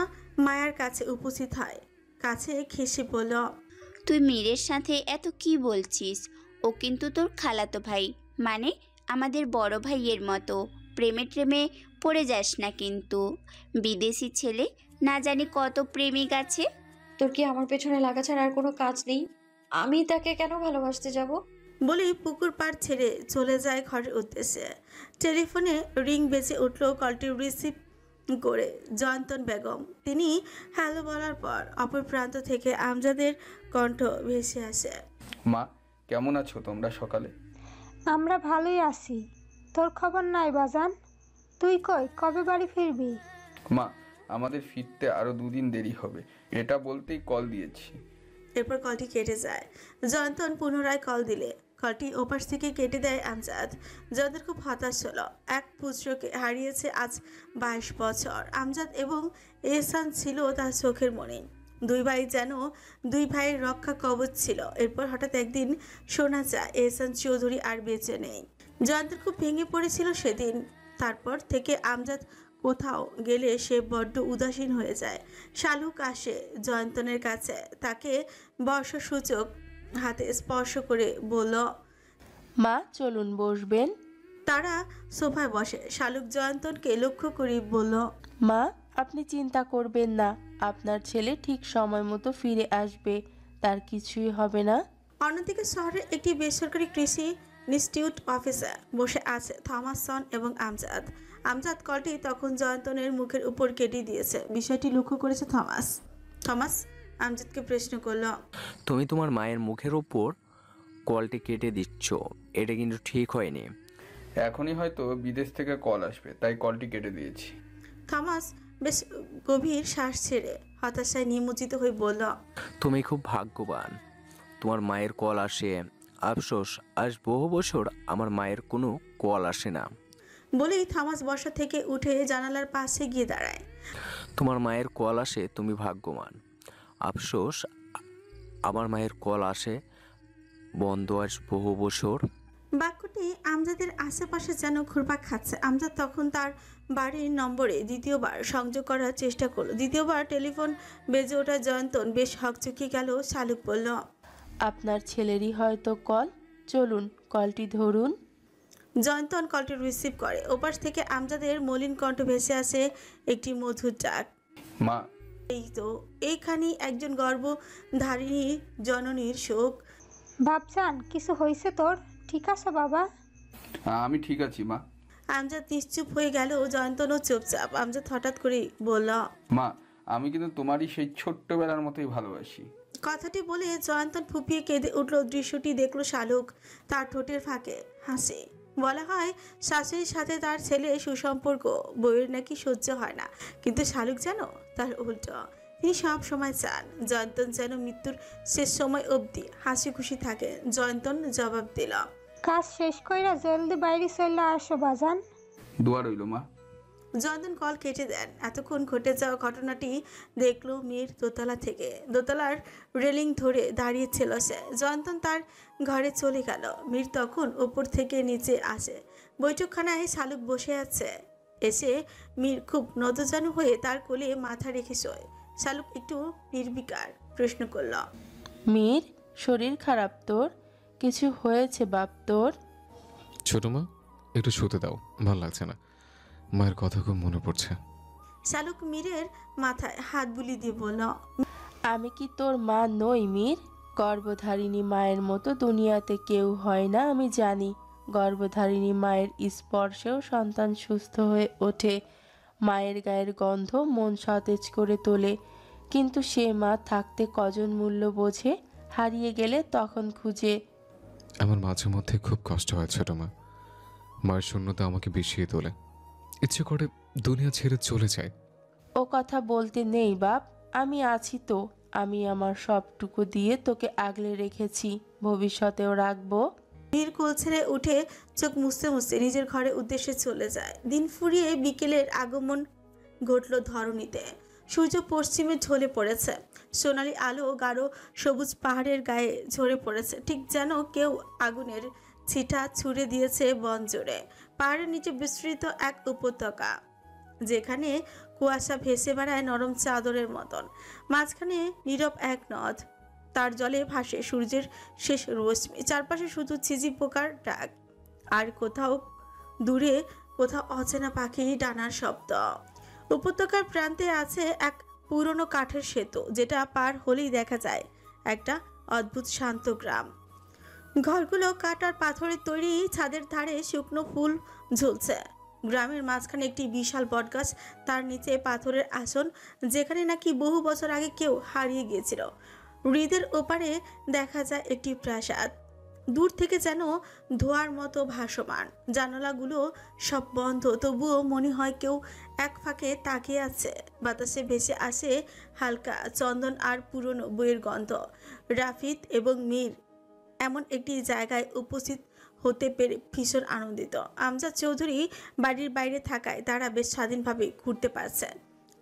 মায়ার কাছে উপস্থিত হয়, কাছে ঘেঁষে বলল, তুই মীরের সাথে এত কি বলছিস? ও কিন্তু তোর খালাতো ভাই, মানে আমাদের বড় ভাইয়ের মতো। প্রেমে ট্রেমে পড়ে যাস না কিন্তু। বিদেশি ছেলে, না জানি কত প্রেমিক আছে। তোর কি আমার পেছনে লাগা ছাড়া আর কোনো কাজ নেই? আমি তাকে কেন ভালোবাসতে যাব? বলেই পুকুর পাড় ছেড়ে চলে যায় ঘরের উদ্দেশ্যে। টেলিফোনে রিং বেজে উঠল। কলটি রিসিভ করে জয়ন্তন বেগম। তিনি হ্যালো বলার পর অপর প্রান্ত থেকে আমজাদের কণ্ঠ ভেসে আসে, মা, কেমন আছো তোমরা সকালে? আমরা ভালোই আছি। তোর খবর নাই বাজান? তুই কই, কবে বাড়ি ফিরবি? মা, আমাদের ফিরতে আরো 2 দিন দেরি হবে, এটা বলতেই কল দিয়েছি। এরপর কলটি কেটে যায়। জয়ন্তন পুনরায় কল দিলে কলটি ওপাশ থেকে কেটে দেয় আমজাদ। জয়ন্তন খুব হতাশ হলো। এক পুত্রকে হারিয়েছে আজ 22 বছর। আমজাদ এবং এহসান ছিল তার চোখের মণি। দুই ভাই যেন দুই ভাইয়ের রক্ষা কবচ ছিল। এরপর হঠাৎ একদিন শোনা যায় এহসান চৌধুরী আর বেঁচে নেই। জয়ন্তন খুব ভেঙে পড়েছিল সেদিন। তারপর থেকে আমজাদ কোথাও গেলে সে বড্ড উদাসীন হয়ে যায়। শালুক আসে জয়ন্তনের কাছে, তাকে বর্ষসূচক হাতে স্পর্শ করে বলল, মা চলুন বসবেন। তারা সোফায় বসে। শালুক জয়ন্তনকে লক্ষ্য করে বলল, মা আপনি চিন্তা করবেন না, আপনার ছেলে ঠিক সময় মতো ফিরে আসবে, তার কিছুই হবে না। অন্যদিকে শহরের একটি বেসরকারি কৃষি ইনস্টিটিউট অফিসে বসে আছে থমাসন এবং আমজাদ। আমজাদ কলটি তখন জয়ন্তনের মুখের উপর কেটে দিয়েছে। বিষয়টি লক্ষ্য করেছে থমাস আমজাদকে প্রশ্ন করল, তুমি তোমার মায়ের মুখের ওপর কলটি কেটে দিচ্ছ, এটা কিন্তু ঠিক হয়নি। এখনই হয়তো বিদেশ থেকে কল আসবে, তাই কলটি কেটে দিয়েছি। থমাস বেশ গভীর শ্বাস ছেড়ে হতাশায় নিমজ্জিত হয়ে বলল, তুমি খুব ভাগ্যবান, তোমার মায়ের কল আসে। আফসোস, আজ বহু বছর আমার মায়ের কোনো কল আসে না। বলেই থমাস বসা থেকে উঠে জানালার পাশে গিয়ে দাঁড়ায়। তোমার মায়ের কল আসে, তুমি ভাগ্যবান। আফসোস, আমার মায়ের কল আসে বন্ধ আজ বহু বছর। বাক্যটি আমজাদের আশেপাশে যেন ঘুরপাক খাচ্ছে। আমজাদ তখন তার বাড়ির নম্বরে দ্বিতীয়বার সংযোগ করার চেষ্টা করলো। দ্বিতীয়বার টেলিফোন বেজে ওঠা জয়ন্তন বেশ হকচকিয়ে গেল। শালুক বলল, আপনার ছেলেরই হয়তো কল, চলুন কলটি ধরুন। জয়ন্তন কলটি রিসিভ করে। ওপাশ থেকে আমজাদের মলিন কণ্ঠ ভেসে আসে একটি মধুর ডাক, মা। এই তো, এইখানেই একজন গর্ভধারিণী জননীর শোক। ভাবসান কিছু হয়েছে তোর? ঠিক আছে বাবা? আমি ঠিক আছি মা। আমজাদ নিশ্চুপ হয়ে গেল, জয়ন্তনও চুপচাপ। আমজাদ হঠাৎ করে বলল, মা আমি কিন্তু তোমারই সেই ছোট্টবেলার মতোই ভালোবাসি। কথাটি বলে জয়ন্তন ফুপিয়ে কেঁদে উঠল। দৃশ্যটি দেখলো শালুক, তার ঠোঁটের ফাঁকে হাসি। বলা হয় শাশুড়ির সাথে তার ছেলে সুসম্পর্ক বউয়ের নাকি সহ্য হয় না, কিন্তু শালুক যেন তার উল্টো। তিনি সব সময় চান জয়ন্তন যেন মৃত্যুর শেষ সময় অবধি হাসি খুশি থাকে। জয়ন্তন জবাব দিল, কাজ শেষ কইরা জলদি বাইরে চলে আসো বাজান। দোয়া রইল মা। জয়ন্তন কল কেটে দেন। এতক্ষণ ঘটে যাওয়া ঘটনাটি দেখলো মেয়ের দোতলা থেকে। দোতলার রেলিং ধরে দাঁড়িয়েছিল সে। জয়ন্তন তার ঘরে চলে গেল। মীর তখন ওপর থেকে নিচে আসে। বৈঠকখানায় শালুক বসে আছে। এসে মীর খুব নতজানু হয়ে তার কোলে মাথা রেখে শোয়। শালুক একটু নির্বিকার প্রশ্ন করল, মীর, শরীর খারাপ তোর? কিছু হয়েছে বাপ তোর? ছোট মা, একটু শুতে দাও, ভাল লাগছে না। মায়ের কথা খুব মনে পড়ছে। শালুক মীরের মাথায় হাত বুলিয়ে দিয়ে বলল, আমি কি তোর মা নই মীর? গর্ভধারিণী মায়ের মতো দুনিয়াতে কেউ হয় না আমি জানি। গর্ভধারিণী মায়ের স্পর্শেও সন্তান সুস্থ হয়ে ওঠে। মায়ের গায়ের গন্ধ মন সতেজ করে তোলে। কিন্তু সে মা থাকতে কজন মূল্য বোঝে, হারিয়ে গেলে তখন খুঁজে। আমার মাঝে মধ্যে খুব কষ্ট হয় ছোট মা। মায়ের শূন্যতা আমাকে বিষিয়ে তোলে, ইচ্ছে করে দুনিয়া ছেড়ে চলে যায়। ও কথা বলতে নেই বাপ, আমি আছি তো। আমি আমার সবটুকু দিয়ে তোকে আগলে রেখেছি, ভবিষ্যতেও রাখবো। মীর কোল ছেড়ে উঠে চোখ মুছতে মুছতে নিজের ঘরের উদ্দেশ্যে চলে যায়। দিন ফুরিয়ে বিকেলের আগমন ঘটল ধরণীতে। সূর্য পশ্চিমে ঢলে পড়েছে। সোনালি আলো গাঢ় সবুজ পাহাড়ের গায়ে ঝরে পড়েছে, ঠিক যেন কেউ আগুনের ছিটা ছুঁড়ে দিয়েছে বন জুড়ে। পাহাড়ের নিচে বিস্তৃত এক উপত্যকা, যেখানে কুয়াশা ভেসে বেড়ায় নরম চাদরের মতন। মাঝখানে নীরব এক নদ, তার জলে ভাসে সূর্যের শেষ রশ্মি। চারপাশে শুধু ঝিঝি পোকার ডাক, আর কোথাও দূরে কোথাও অচেনা পাখির ডানার শব্দ। উপত্যকার প্রান্তে আছে এক পুরনো কাঠের সেতু, যেটা পার হলেই দেখা যায় একটা অদ্ভুত শান্ত গ্রাম। ঘরগুলো কাঠ আর পাথরের তৈরি, ছাদের ধারে শুকনো ফুল ঝুলছে। গ্রামের মাঝখানে একটি বিশাল বটগাছ, তার নিচে পাথরের আসন, যেখানে নাকি বহু বছর আগে কেউ হারিয়ে গিয়েছিল। হ্রদের ওপারে দেখা যায় একটি প্রাসাদ, দূর থেকে যেন ধোঁয়ার মতো ভাসমান। জানালাগুলো সব বন্ধ, তবুও মনে হয় কেউ এক ফাঁকে তাকিয়ে আছে। বাতাসে ভেসে আসে হালকা চন্দন আর পুরনো বইয়ের গন্ধ। রাফিদ এবং মীর এমন একটি জায়গায় উপস্থিত হতে পেরে ভীষণ আনন্দিত। আমজাদ চৌধুরী বাড়ির বাইরে থাকায় তারা বেশ স্বাধীনভাবে ঘুরতে পারছে।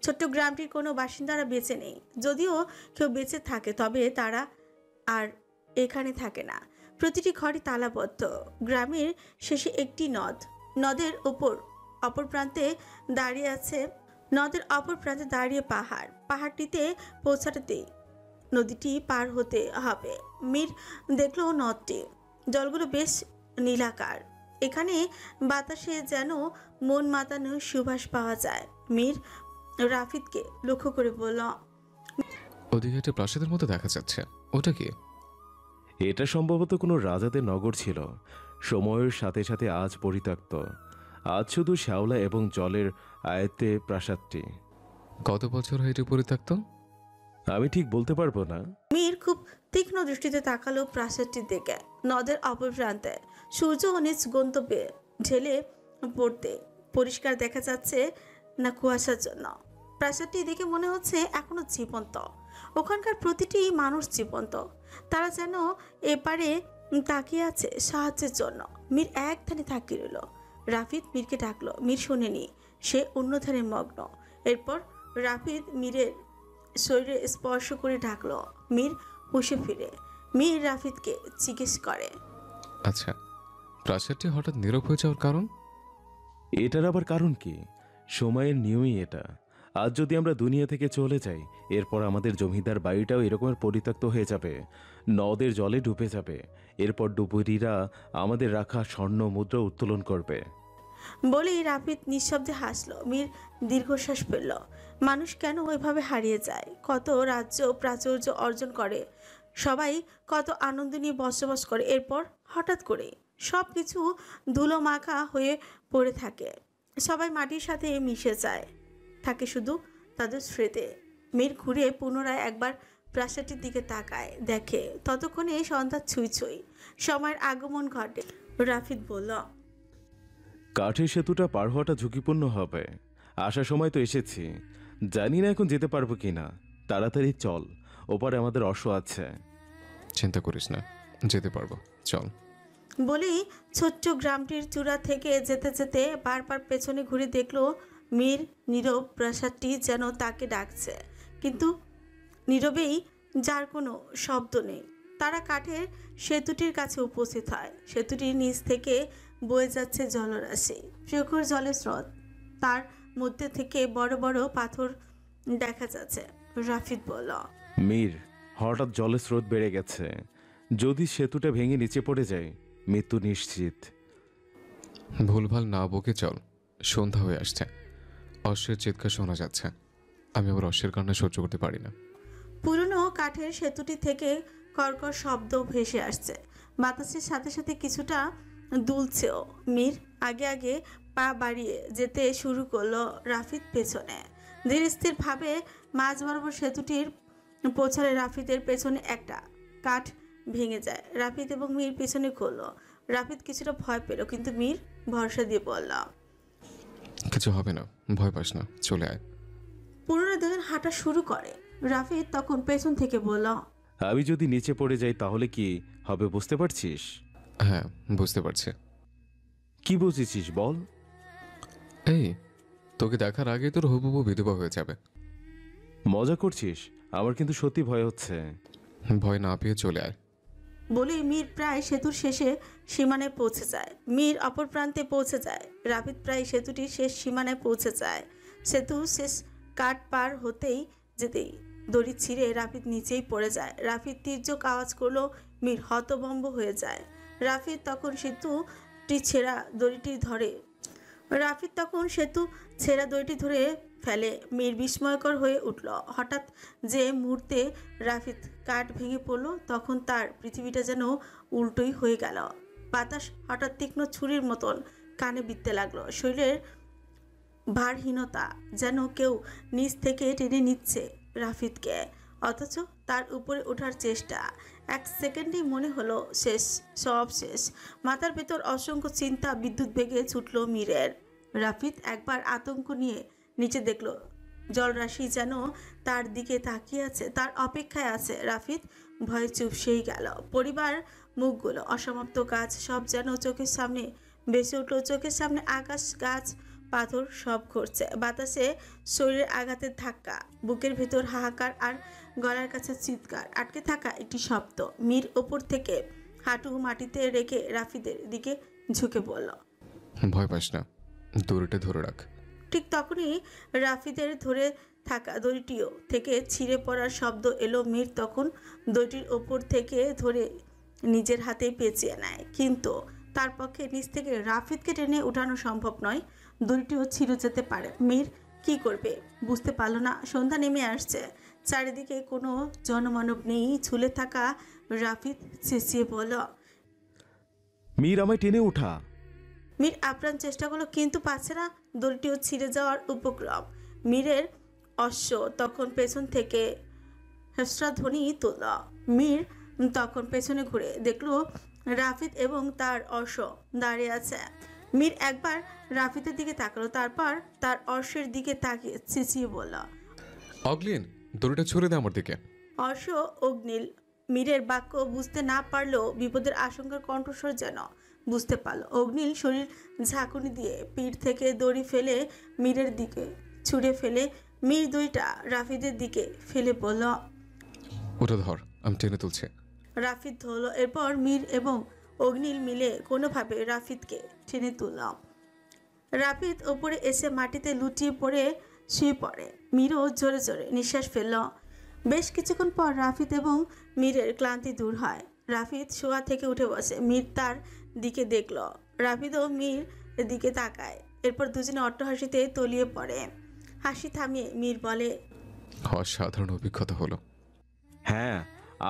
ছোট্ট গ্রামটির কোনো বাসিন্দারা বেঁচে নেই, যদিও কেউ বেঁচে থাকে তবে তারা আর এখানে থাকে না। প্রতিটি ঘরই তালাবদ্ধ। গ্রামের শেষে একটি নদ, নদের অপর প্রান্তে দাঁড়িয়ে পাহাড়। পাহাড়টিতে পৌঁছাতেই নদীটি পার হতে হবে। মীর দেখলো নদটি, জলগুলো বেশ নীলাকার। এখানে বাতাসে যেন মন মাতানো সুবাস পাওয়া যায়। মীর রাফিদকে লক্ষ্য করে বলল, ওদিকে একটা প্রাসাদের মতো দেখা যাচ্ছে, ওটা কি? এটা সম্ভবত কোনো রাজাদের নগর ছিল, সময়ের সাথে সাথে আজ পরিত্যক্ত। আজ শুধু শ্যাওলা এবং জলের আয়ত্তে প্রাসাদটি। কত বছর হয়ে এটা পরিত্যক্ত? আমি ঠিক বলতে পারবো না। মীর খুব তীক্ষ্ণ দৃষ্টিতে তাকালো প্রাসাদটির দিকে। নদের অপর প্রান্তে সূর্য নিজ গন্তব্যে ঢেলে পড়তে পরিষ্কার দেখা যাচ্ছে না কুয়াশার জন্য। প্রাসাদটি দেখে মনে হচ্ছে এখনো জীবন্ত। ওখানকার প্রতিটি মানুষ জীবন্ত, তারা যেন এপারে তাকিয়ে আছে সাহায্যের জন্য। মীর এক ধানে তাকিয়ে রইল। রাফিদ মীরকে ডাকলো, মীর শোনেনি, সে অন্য ধানে মগ্ন। এরপর রাফিদ মীরের শরীরে স্পর্শ করে ডাকলো। মীর হুঁশে ফিরে। মীর রাফিদকে জিজ্ঞেস করে, আচ্ছা, প্রাসাদটি হঠাৎ নীরব হয়ে যাওয়ার কারণ? এটার আবার কারণ কি? সময়ের নিয়মই এটা। আজ যদি আমরা দুনিয়া থেকে চলে যাই, এরপর আমাদের জমিদার বাড়িটাও এরকমের পরিত্যক্ত হয়ে যাবে, নদের জলে ডুবে যাবে। এরপর ডুবুরিরা আমাদের রাখা স্বর্ণ মুদ্রা উত্তোলন করবে। বলেই রাফিদ নিঃশব্দে হাসলো। মীর দীর্ঘশ্বাস ফেলল। মানুষ কেন ওইভাবে হারিয়ে যায়? কত রাজ্য প্রাচুর্য অর্জন করে, সবাই কত আনন্দ নিয়ে বসবাস করে। এরপর হঠাৎ করে সব কিছু ধুলো মাখা হয়ে পড়ে থাকে। সবাই মাটির সাথে মিশে যায়, থাকে শুধু তাদের স্মৃতি। মীর ঘুরে পুনরায় একবার প্রাসাদটির দিকে তাকায়, দেখে ততক্ষণে সন্ধ্যা ছুঁই ছুঁই, সময়ের আগমন ঘটে। রাফিদ বলল, কাঠের সেতুটা পার হওয়াটা ঝুঁকিপূর্ণ হবে। আসার সময় তো এসেছি, জানি না এখন যেতে পারবো কিনা। তাড়াতাড়ি চল, ওপারে আমাদের অশ্ব আছে। চিন্তা করিস না, যেতে পারবো, চল। বলেই ছোট্ট গ্রামটির চূড়া থেকে যেতে যেতে বারবার পেছনে ঘুরে দেখলো মীর নীরব প্রাসাদটি যেন তাকে ডাকছে, কিন্তু নীরবেই, যার কোনো শব্দ নেই। তারা কাঠের সেতুটির কাছে উপস্থিত হয়। সেতুটির নিচ থেকে বয়ে যাচ্ছে জলরাশি, প্রখর জলের স্রোত, তার মধ্যে থেকে বড় বড় পাথর দেখা যাচ্ছে। রাফিদ বলল, মীর, হঠাৎ জলের স্রোত বেড়ে গেছে। যদি সেতুটা ভেঙে নিচে পড়ে যায়, মৃত্যু নিশ্চিত। ভুলভাল না বকে চল, সন্ধ্যা হয়ে আসছে, অশ্বের চিৎকার শোনা যাচ্ছে। আমি আবার অশ্বের কান্না সহ্য করতে পারি না। পুরনো কাঠের সেতুটি থেকে কর্কশ শব্দ ভেসে আসছে, বাতাসের সাথে সাথে কিছুটা দুলছেও। মীর আগে আগে পা বাড়িয়ে যেতে শুরু করলো, রাফিদ পেছনে। ধীর স্থির ভাবে মাঝ বরাবর সেতুটির পৌঁছালে রাফিদের পেছনে একটা কাঠ ভেঙে যায়। রাফিদ এবং মীর পেছনে ঘুরলো। রাফিদ কিছুটা ভয় পেল, কিন্তু মীর ভরসা দিয়ে বলল, কিছু হবে না, ভয় পাস না, চলে আয়। পুনরায় দুজন হাঁটা শুরু করে। রাফিদ তখন পেছন থেকে বলল, আমি যদি নিচে পড়ে যাই তাহলে কি হবে বুঝতে পারছিস? হ্যাঁ, বুঝতে পারছি। কি বুঝেছিস বল? এই, তোকে দেখার আগে তোর হুবহু বিধবা হয়ে যাবে। মজা করছিস? আমার কিন্তু সত্যি ভয় হচ্ছে। ভয় না পেয়ে চলে আয়। বলেই মীর প্রায় সেতুর শেষে সীমানায় পৌঁছে যায়। মীর অপর প্রান্তে পৌঁছে যায়। রাফিদ প্রায় সেতুটির শেষ সীমানায় পৌঁছে যায়। সেতু শেষ কাঠ পার হতেই যেতেই দড়ি ছিঁড়ে রাফিদ নিচেই পড়ে যায়। রাফিদ তীর্যক আওয়াজ করলো, মীর হতভম্ব হয়ে যায়। রাফিদ তখন সেতুটি ছেঁড়া দড়িটি ধরে ফেলে। মীর বিস্ময়কর হয়ে উঠল। হঠাৎ যে মুহূর্তে রাফিদ কাঠ ভেঙে পড়ল, তখন তার পৃথিবীটা যেন উল্টোই হয়ে গেল। বাতাস হঠাৎ তীক্ষ্ণ ছুরির মতন কানে বিঁধতে লাগলো। শরীরের ভারহীনতা, যেন কেউ নিচ থেকে টেনে নিচ্ছে রাফিদকে, অথচ তার উপরে ওঠার চেষ্টা। এক সেকেন্ডেই মনে হলো শেষ, সব শেষ। মাথার ভেতর অসংখ্য চিন্তা বিদ্যুৎ বেগে ছুটল মীরের। রাফিদ একবার আতঙ্ক নিয়ে নিচে দেখল, জলরাশি যেন তার দিকে তাকিয়ে আছে, তার অপেক্ষায় আছে। রাফিদ ভয়ে চুপসেই গেল। পরিবার, মুখগুলো, অসমাপ্ত কাজ, সব যেন চোখের সামনে ভেসে উঠল। চোখের সামনে আকাশ, গাছ, পাথর সব ঘুরছে। বাতাসে শরীরের আঘাতের ধাক্কা, বুকের ভেতর হাহাকার, আর গলার কাছে চিৎকার। আটকে থাকা একটি শব্দ। মীর ওপর থেকে হাঁটু মাটিতে রেখে রাফিদের দিকে ঝুঁকে বলল, ভয় পাস না, দড়িটা ধরে রাখ। ঠিক তখনই রাফিদের ধরে থাকা দড়িটিও থেকে ছিঁড়ে পড়ার শব্দ এলো। মীর তখন দড়িটির ওপর থেকে ধরে নিজের হাতে পেঁচিয়ে নেয়, কিন্তু তার পক্ষে নিচ থেকে রাফিদকে টেনে উঠানো সম্ভব নয়। দড়িটিও ছিঁড়ে যেতে পারে। মীর কি করবে বুঝতে পারল না। সন্ধ্যা নেমে আসছে, চারিদিকে কোনো জনমানব নেই। ঝুলে থাকা রাফিদ চেঁচিয়ে বলল, মীর, আমায় টেনে উঠা। মীর আপ্রাণ চেষ্টা করলো, কিন্তু পাচ্ছে না। দড়িটিও ছিঁড়ে যাওয়ার উপক্রম। মীরের অশ্ব তখন পেছন থেকে হেসরাধ্বনি তুলল। মীর তখন পেছনে ঘুরে দেখল রাফিদ এবং তার অশ্ব দাঁড়িয়ে আছে। মীর একবার রাফিদের দিকে তাকালো, তারপর তার অশ্বের দিকে তাকিয়ে চেঁচিয়ে বলল, অগ্লিন, দড়িটা ছুড়ে দে আমার দিকে। অশ্ব অগ্নিল মীরের বাক্য বুঝতে না পারলেও বিপদের আশঙ্কার কণ্ঠস্বর যেন বুঝতে পারল। অগ্নিল শরীর ঝাঁকুনি দিয়ে পিঠ থেকে দড়ি ফেলে মীরের দিকে ছুঁড়ে ফেলে মীর দড়িটা রাফিদের দিকে ফেলে বলল, ওটা ধর, আমি টেনে তুলছি। রাফিদ ধরল। এরপর মীর এবং অগ্নিল মিলে কোনোভাবে রাফিদকে টেনে তুলল। রাফিদ ওপরে এসে মাটিতে লুটিয়ে পড়ে শুয়ে পড়ে। মীরও জোরে জোরে নিঃশ্বাস ফেলল। বেশ কিছুক্ষণ পর রাফিদ এবং মীরের ক্লান্তি দূর হয়। রাফিদ শোয়া থেকে উঠে বসে। মীর তার দিকে দেখল। রাফিদও মীর দিকে তাকায়। এরপর দুজনে অট্টহাসিতে তলিয়ে পড়ে। হাসি থামিয়ে মীর বলে, অসাধারণ অভিজ্ঞতা হলো। হ্যাঁ,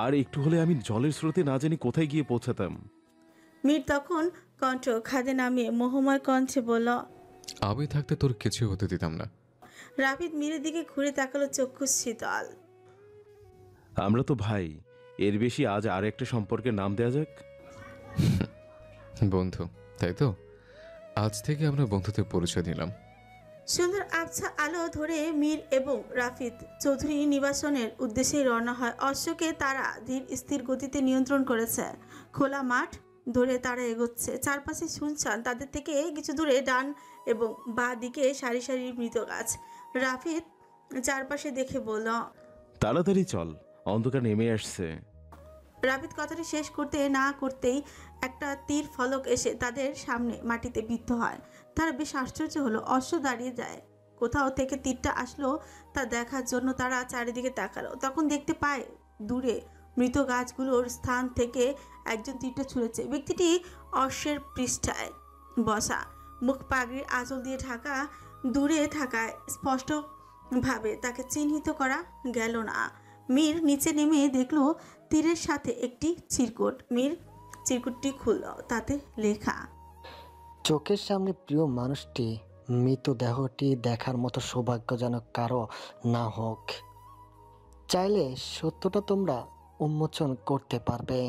আর একটু হলে আমি জলের স্রোতে না জানি কোথায় গিয়ে পৌঁছাতাম। মীর তখন কণ্ঠ খাদে নামিয়ে মোহময় কণ্ঠে বলল, আমি থাকতে তোর কিছু হতে দিতাম না। রাফিদ মীরের দিকে ঘুরে তাকালো, চক্ষু শীতল। আমরা তো ভাই, এর বেশি আজ আর একটা সম্পর্কের নাম দেয়া যাক। বন্ধু, তাই তো? আজ থেকে আমরা বন্ধুত্বের পরিচয় দিলাম। সুন্দর আবছা আলো ধরে মীর এবং রাফিদ চৌধুরী নিবাসনের উদ্দেশ্যে রওনা হয়। অশ্বকে তারা ধীর স্থির গতিতে নিয়ন্ত্রণ করেছে। খোলা মাঠ ধরে তারা এগোচ্ছে, চারপাশে শুনশান। তাদের থেকে কিছু দূরে ডান এবং বাঁ দিকে সারি সারি মৃত গাছ। রাফিদ চারপাশে দেখে বলল, তাড়াতাড়ি চল, অন্ধকার নেমে আসছে। রাফিদ কথাটি শেষ করতে না করতেই একটা তীর ফলক এসে তাদের সামনে মাটিতে বিদ্ধ হয়। তারা বেশ আশ্চর্য হলো। অশ্ব দাঁড়িয়ে যায়। কোথাও থেকে তীরটা আসলো তা দেখার জন্য তারা চারিদিকে তাকালো। তখন দেখতে পায় দূরে মৃত গাছগুলোর স্থান থেকে একজন তীরটা ছুঁড়েছে। ব্যক্তিটি অশ্বের পৃষ্ঠায় বসা, মুখ পাগড়ির আঁচল দিয়ে ঢাকা। দূরে থাকায় স্পষ্টভাবে তাকে চিহ্নিত করা গেল না। মীর নিচে নেমে দেখলো তীরের সাথে একটি চিরকুট। মীর চিরকুটটি খুলল, তাতে লেখা, চোখের সামনে প্রিয় মানুষটি মৃতদেহটি দেখার মতো সৌভাগ্য যেন কারো না হোক। চাইলে সত্যটা তোমরা উন্মোচন করতে পারবে।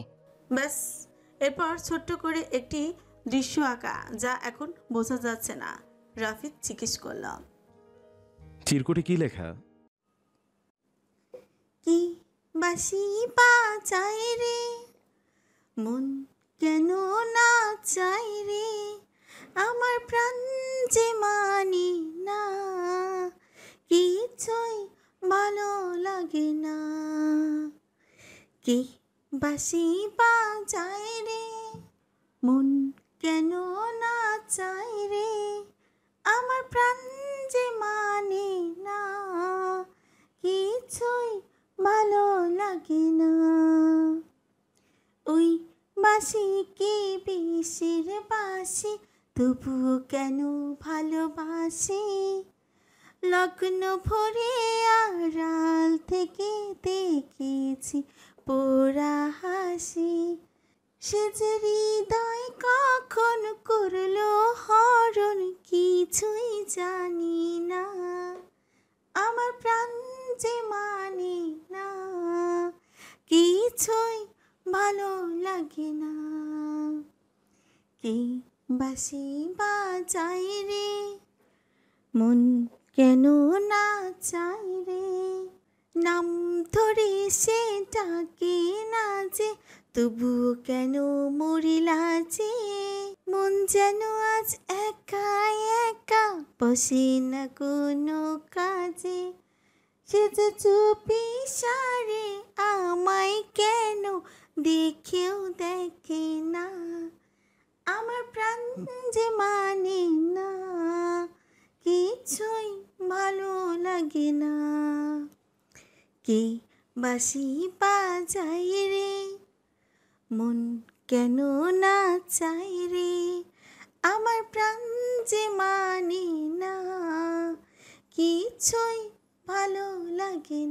ব্যাস। এরপর ছোট্ট করে একটি দৃশ্য আঁকা, যা এখন বোঝা যাচ্ছে না। রাফিদ জিজ্ঞেস করল, চিরকুটে কি লেখা? কি বাসি বাজাই রে মন কেন না চাই রে, আমার প্রাণ যে মানি না, কিছুই ভালো লাগে না। কি বাসি বাজাই রে মন কেন না চাই রে, আমার প্রাণ যে মানে না, কিছুই ভালো লাগে না। ওই বাসি কি বিষের বাসি, তবুও কেন ভালোবাসি, লগ্ন ভরে আড়াল থেকে দেখেছি পোড়া হাসি, সে যে হৃদয় কখন করলো হরণ, কিছুই জানি না, আমার প্রাণ যে মানে না, কিছুই ভালো লাগে না। কি বাসি বাজাই রে মন কেন না চাই রে, নাম ধরে সে ডাকে না যে, তবুও কেন মরিলা যে, মন যেন আজ একা একা বসে না কোনো কাজে, সে যে চুপি সারে আমায় কেন দেখেও দেখে না, আমার প্রাণ যে মানে না, কিছুই ভালো লাগে না। কে বাসি বাজাই রে মন কেন না চাই রে, আমার প্রাণ যে মানে না, কিছুই ভালো লাগে